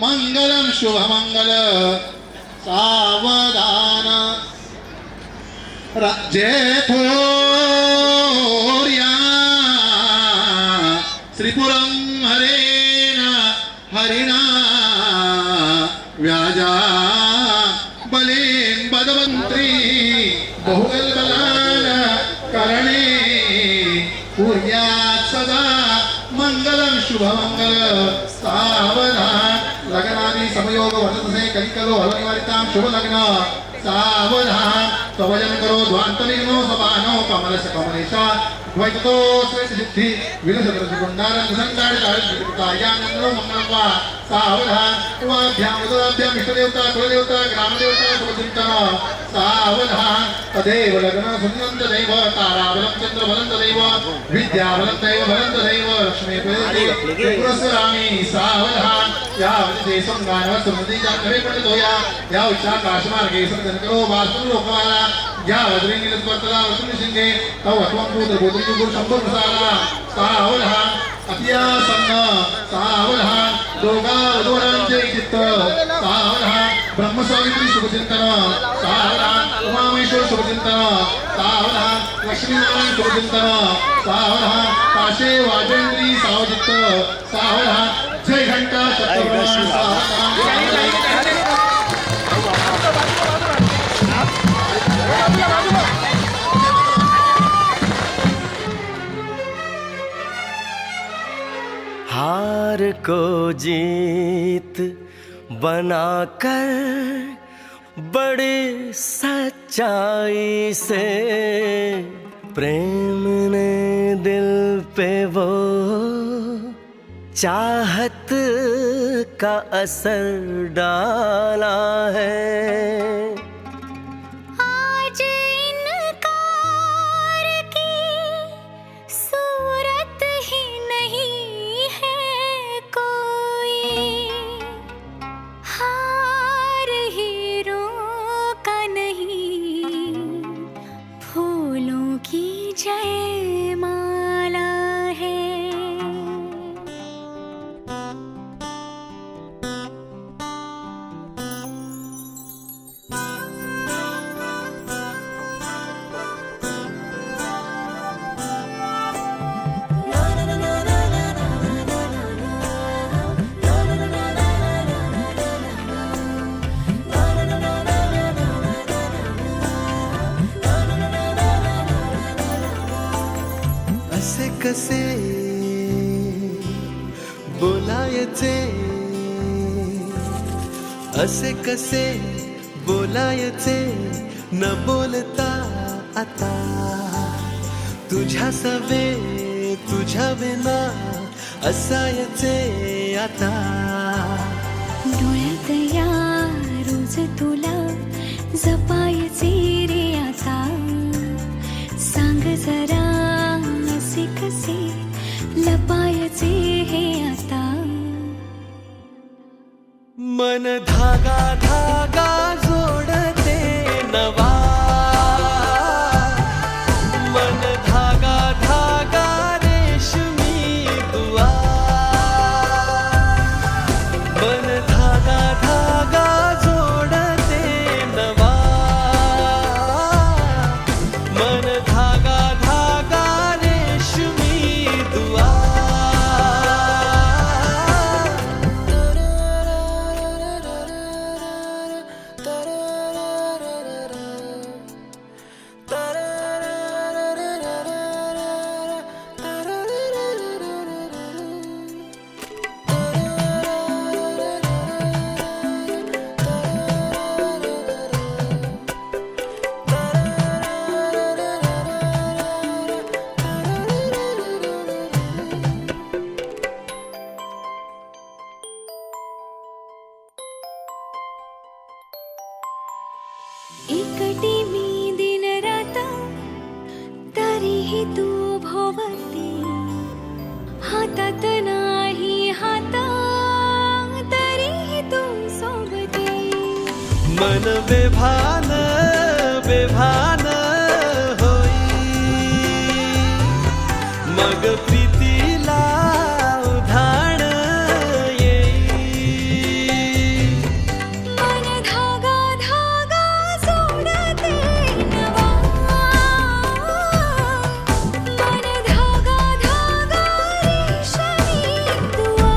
मंगलम शुभमंगल सावधान जय थोर्या श्रीपुरं हरेण हरिणा व्याजा बलेन बदवंत्री बहुगल बलान करणे कुर्यात सदा मंगलम शुभमंगल सावधान लग्नादी समयोग वर्तते कलिकलो हलनिवारितां शुभ लग्न सावधान सवयं करो ध्वान्तलिग्नो सपानो कमलस्य कमलेशा द्वैतो श्रेष्ठ सिद्धि विलसदृश गुंडारं संगाडितायानंदो मंगलवा सावधान उवाभ्यां उदराभ्यां इष्टदेवता कुलदेवता ग्रामदेवता शुभचिंतन सावधान तदेव लग्न सुन्नंत दैव ताराबलं चंद्रबलं तदैव विद्याबलं दैव बलं तदैव लक्ष्मी पुरस्सरामि सावधान या वदते संगानव सुमति जातवे पंडितोया या उच्चाकाशमार्गे संजनकरो वास्तु लोकवाला या वज्रेनिलस्पर्तला वसुनिसिंहे तव त्वं पुत्र पुत्री शंभर प्रसारा सावधान अतियासन्न सावधान दोघा वधूवरांचे चित्त सावधान ब्रह्मसावित्री शुभचिंतन सावधान उमामेश्वर शुभचिंतन सावधान लक्ष्मीनारायण शुभचिंतन सावधान काशे वाजेंद्री सावचित्त सावधान जय घंटा शतप्रणाम सावधान हार को जीत बनाकर बड़ी सच्चाई से प्रेम ने दिल पे वो चाहत का असर डाला है आज इनकार की सूरत ही नहीं है कोई हार हीरों का नहीं फूलों की जयमाला है असे कसे बोलायचे असे कसे बोलायचे न बोलता आता तुझ्या सवे तुझ्या विना असायचे आता डोळ्यात या रोज तुला जपायचे रे आता सांग जरा असे कसे लपायचे हे आता मन धागा धागा जोडते नवा मन धागा धागा रेशमी दुआ मन धागा धागा जोडते नवा मन एकटी मी दिन रात तरीही तू भोवती हातात नाही हात तरीही तू सोबती मन बेभान बेभान होई मग प्रीतीला उधाण येई मन धागा धागा जोडते नवा मन धागा धागा रेशमी दुआ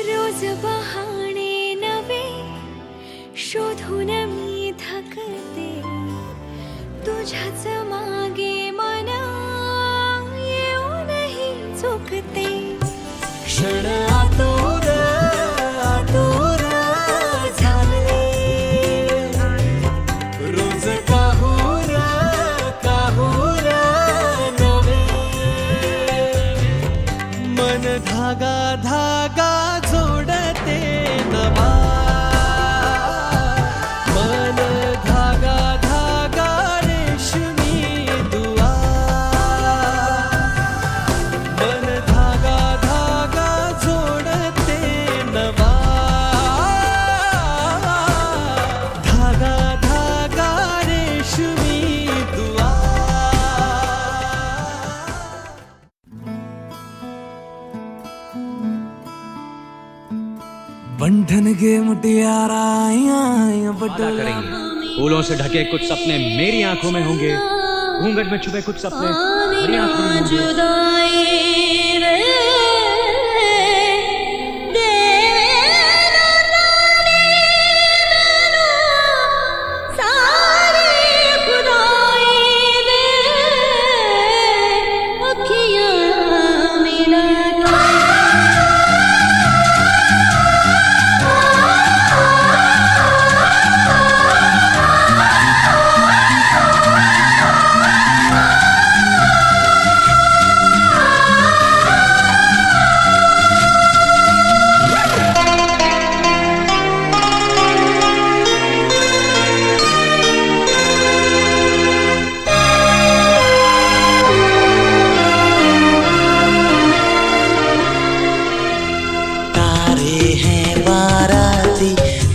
रोज बहाणे नवे शोधून मी थकते तुझ्याच मागे मन येऊनही चुकते क्षण आतुर आतुर झाले रोज काहूर काहूर नवे मन धागा धागा जोडते नवा मन धागा धागा रेशमी दुआ मन धागा धागा जोडते नवा धागा धागा रेशमी दुआ बंधन के मुटियारा वादा करेंगे फूलों से ढके कुछ सपने मेरी आंखों में होंगे घूंघट में छुपे कुछ सपने मेरी आंखों में होंगे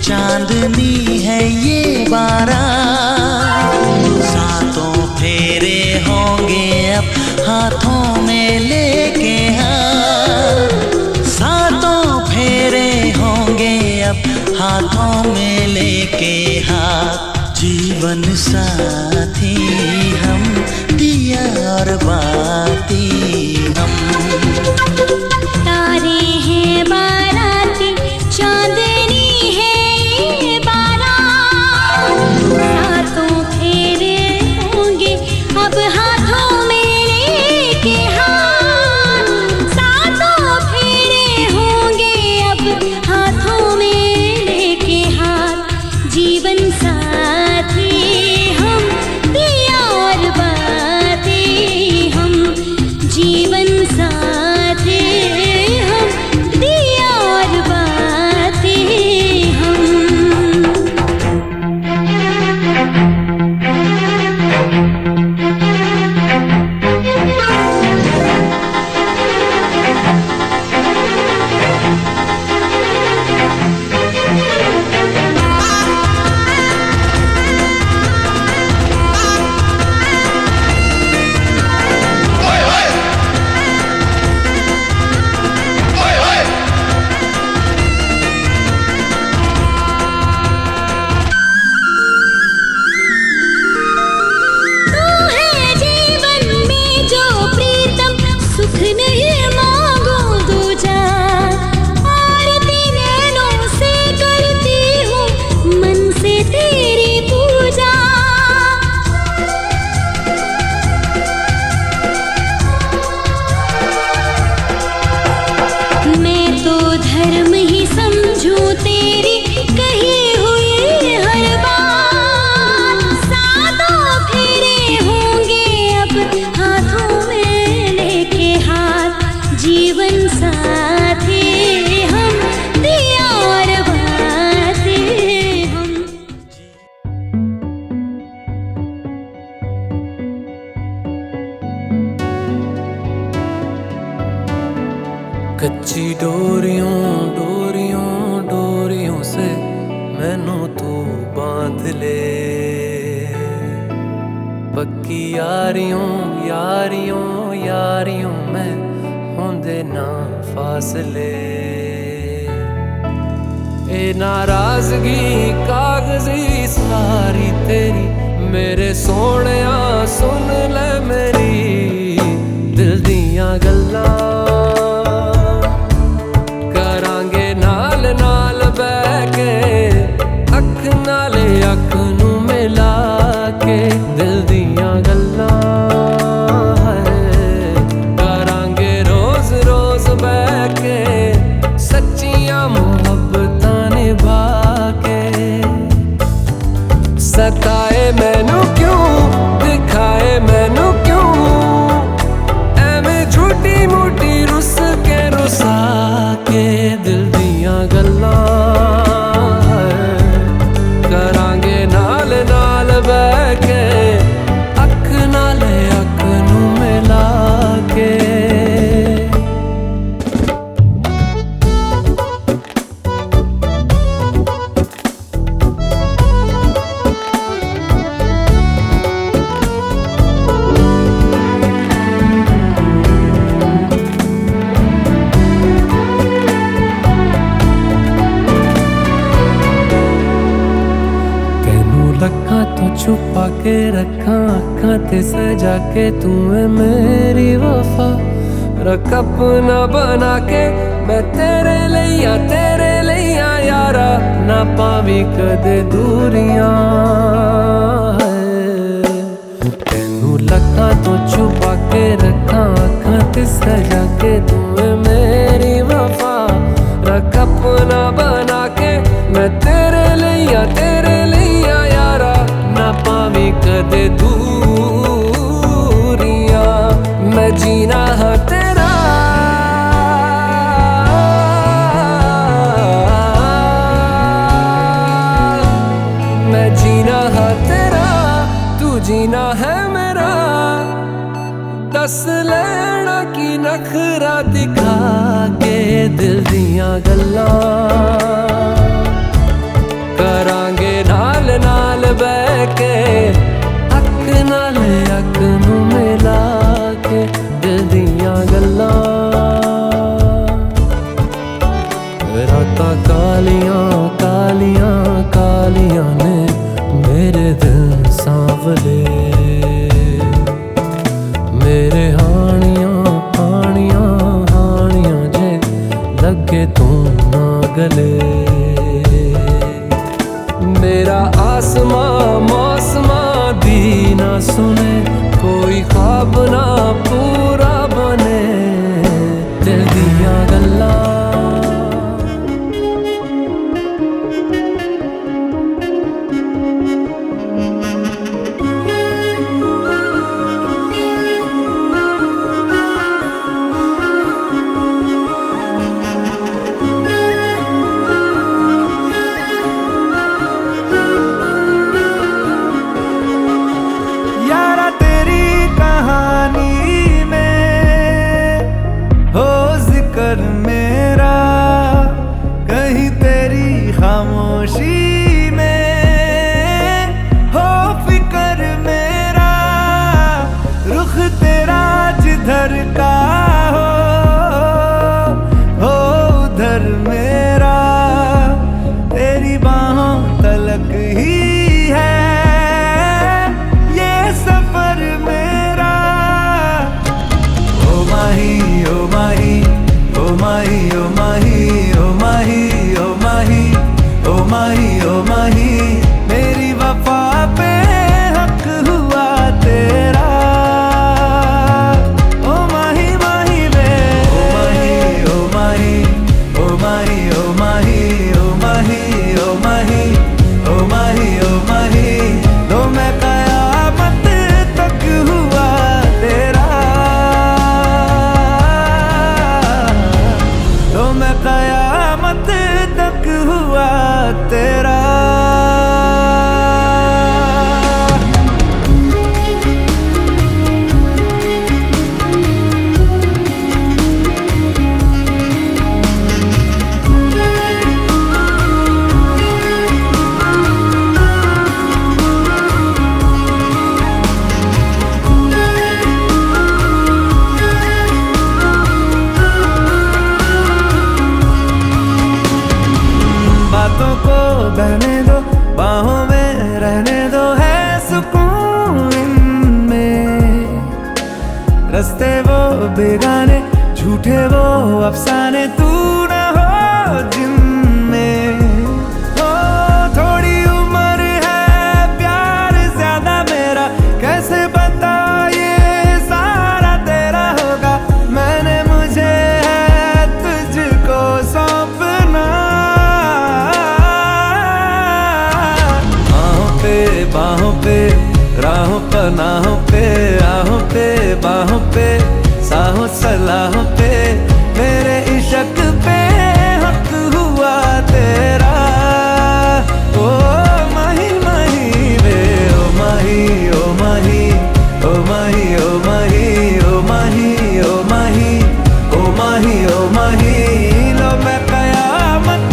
चांदनी है ये बारात सातों फेरे होंगे अब हाथों में लेके हाथ सातों फेरे होंगे अब हाथों में लेके हाथ जीवन साथी हम दिया और बाती हम तारे हैं बाराती चांदनी है ये बारात सातों फेरे होंगे अब हाथों में लेके हाथ सातों फेरे होंगे अब हाथों में लेके हाथ जीवन साथी हम दिया और बातें हम जीवन साथी हम दिया और बातें हम कच्ची डोरियों डोरियों डोरियों से मैनू तू बांध ले, पक्की यारियों यारियों यारियों में होंदे ना फासले। ए नाराजगी कागजी सारी तेरी मेरे सोहणिया सुन ले मेरी दिल दियां गल्लां, करांगे नाल नाल बैठ के अख नाले अख नू मिला के दिल दियां गल्लां करांगे रोज रोज बैठ के सच्चियां मुहब्बतां निभा के। सताए मैनू क्यों दिखाए मैनू क्यों एवें झूठी मूठी रुस के रुसा के दिल दियां गल्लां करांगे नाल नाल बैठ के अख नाले अख नू मिला के। लखा तो छुपा के रखा अखा ते सजा के तू है मेरी वफा, रख अपना बना के मैं तेरे लिया यारा ना पावी कदे दूरियां। तेनू लखा तो छुपा के रखा अखा ते सजा के तू है मेरी वफा, रख अपना बना के मैं तेरे लिया यारा ना पावी कदे दूरियां। मैं जीना है तेरा मैं जीना है तेरा तू जीना है मेरा, दस लेना की नखरा दिखा के दिल दियां गल्लां करांगे नाल नाल बैठ के अख नाल अख नू मिला के दिल दियां गल्लां। रातां कालियां कालियां कालियां ने मेरे दिल सांवले, मेरे हानियां हानियां हानियां जे लगे तू ना गले। मेरा आसमां मौसमां दी ना सुने कोई ख्वाब ना पूरा बने दिल दियां गल्लां। यारा तेरी कहानी में बाहों में रहने दो है सुकून इनमें। रस्ते वो बेगाने, झूठे वो अफसाने, तू न हो जिनमें। हो थोड़ी उम्र है, प्यार ज्यादा मेरा, कैसे बता ये सारा तेरा होगा। मैंने मुझे है तुझको सौंपना। बाहों पे राहों पनाहों पे, आहों पे बाहों पे, साहों सलाहों पे, मेरे इश्क पे हक हुआ तेरा। ओ माही माही वे, ओ माही ओ माही, ओ माही ओ माही, ओ माही ओ माही, ओ माही ओ माही, लो मैं कयामत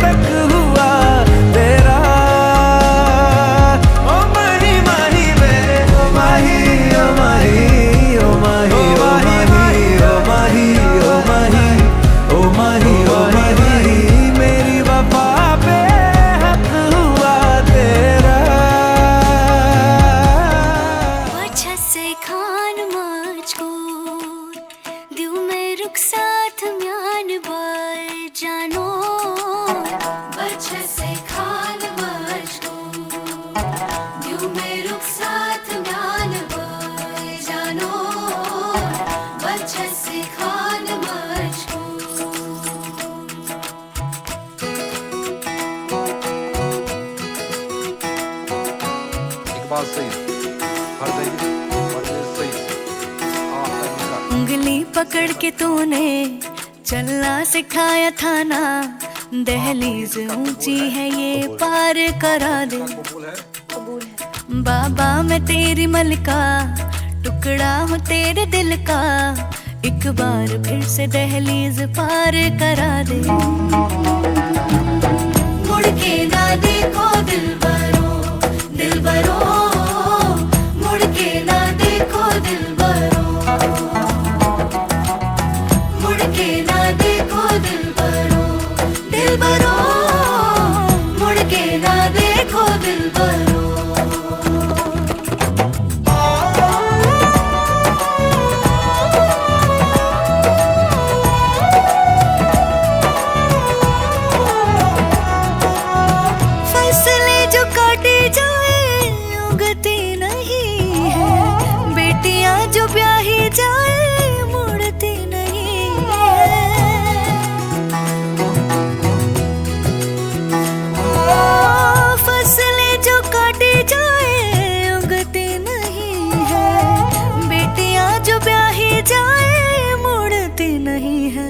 तक हुआ तेरा। उंगली पकड़ के तूने चलना सिखाया था ना, दहलीज ऊंची है ये पार करा दे। बाबा मैं तेरी मलका, टुकड़ा हूँ तेरे दिल का, एक बार फिर से दहलीज पार करा दे। मुड़ के ना देखो दिलबरो, दिलबरो, मुड़ के ना देखो दिलबरो, मुड़ के ना देखो दिलबरो, दिलबरो, मुड़ के ना देखो दिलबरो। फसले जो काटे जाए उगती नहीं है, बेटियां जो ब्याही जाए मुड़ती नहीं है। फसले जो काटे जाए उगती नहीं है, बेटियां जो ब्याही जाए मुड़ती नहीं है।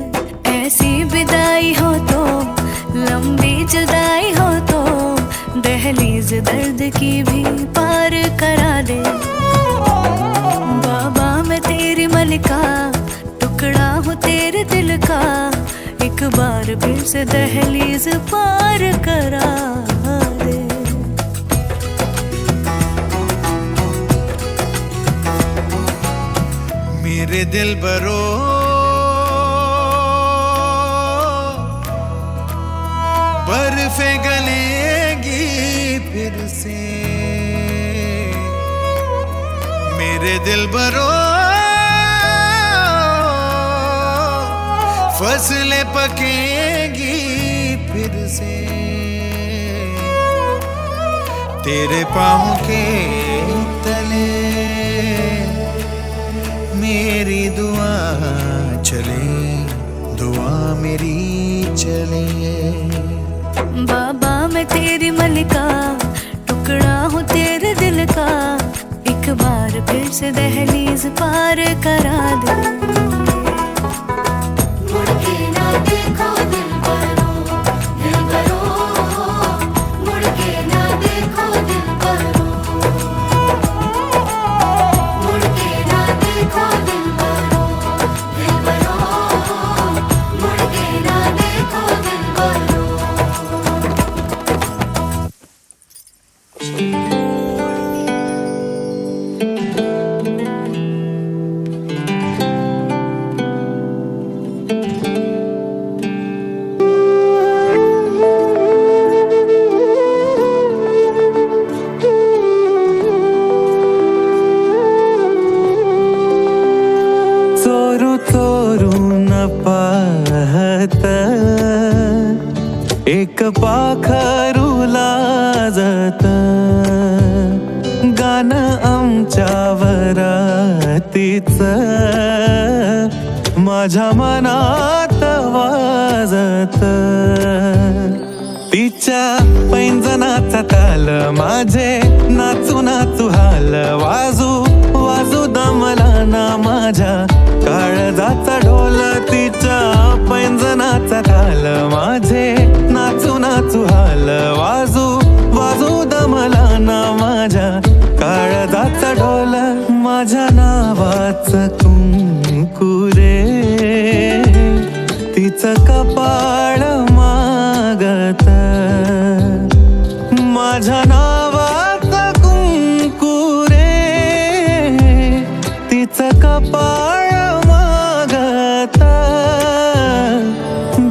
ऐसी विदाई हो तो, लंबी जुदाई हो तो, दहलीज दर्द की भी पार करा दे। बाबा मैं तेरी मलिका, टुकड़ा हूँ तेरे दिल का, एक बार फिर से दहलीज पार करा दे। मेरे दिल बरो बर्फे गलेगी फिर से, मेरे दिल बरो फसलें पकेगी फिर से। तेरे पाँव के तले मेरी दुआ चले, दुआ मेरी चले। बाबा मैं तेरी मलिका, टुकड़ा हूँ तेरे दिल का, एक बार फिर से दहलीज पार करा दे। मुड़ के ना देखो दिलबरो, दिलबरो, मुड़ के ना देखो दिलबरो, मुड़ के ना देखो दिलबरो, दिलबरो, मुड़ के ना देखो दिलबरो। गाणं आमच्या वरातीचं माझ्या मनात वाजत. तिच्या पैंजनाचा ताल माझे नाचू नाचू हाल वाजू वाजू दमला ना माझ्या काळजाचा ढोल. तिच्या पैंजनाचा ताल माझे नाचू नाचू हाल वाजू वाजू दमला ना माझ्या काळजाचा ढोल. माझ्या नावाचं कुंकू रे तिचं कपाळ मागत. माझ्या नावाचं कुंकू रे तिचं कपाळ मागत.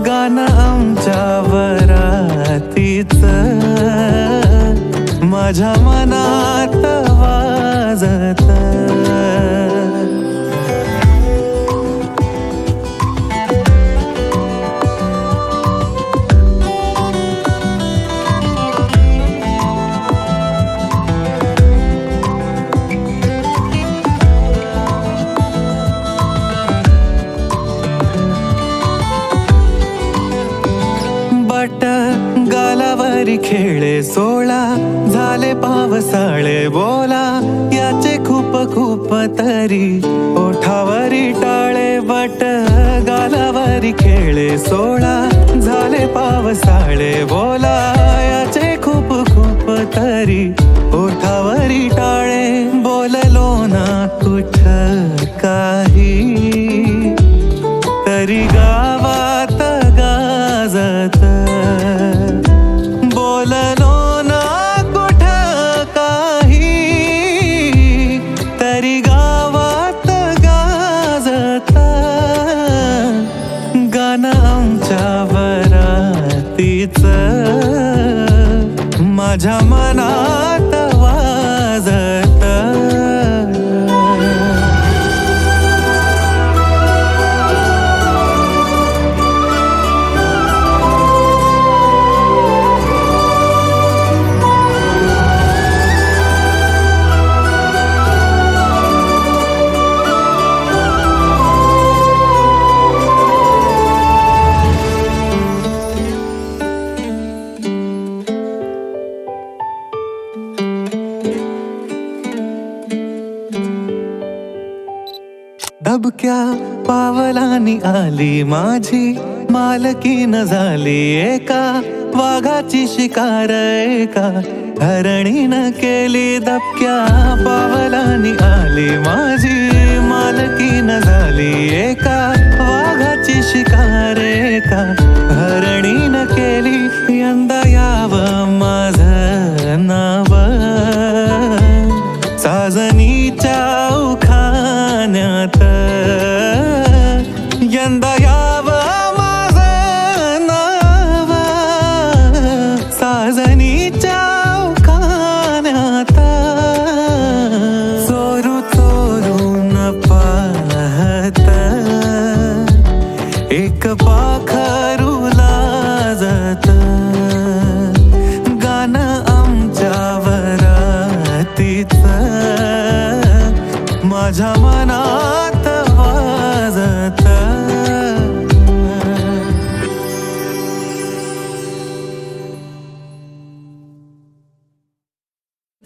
गाणं आमच्या वरातीचं माझ्या मनात वाजत. गालावरी खेळे सोळा झाले पावसाळे बोला याचे खूप खूप तरी ओठावरी टाळे. बट गालावरी खेळे सोळा झाले पावसाळे बोला याचे खूप खूप तरी ओठावरी टाळे. बोललो ना कुठ काही तरी गावात गाजत. बोललो ना कुठ काही तरी गावात गाजत. गाणं आमच्या वरातीचं माझ्या मनात वाजत. दबक्या पावलानी आली माझी मालकीन झाली एका वाघाची शिकार. एका हरणीनं केली दबक्या पावलानी आली माझी मालकीन झाली एका वाघाची शिकार. एका हरणीनं केली. यंदा यावं माझं नाव साजनीच्या उखाण्यात. यंदा यावं माझं नाव साजनीच्या उखाण्यात. चोरू चोरून पाहत एक पाखरू लाजत. गाणं आमच्या वरातीचं माझ्या मनात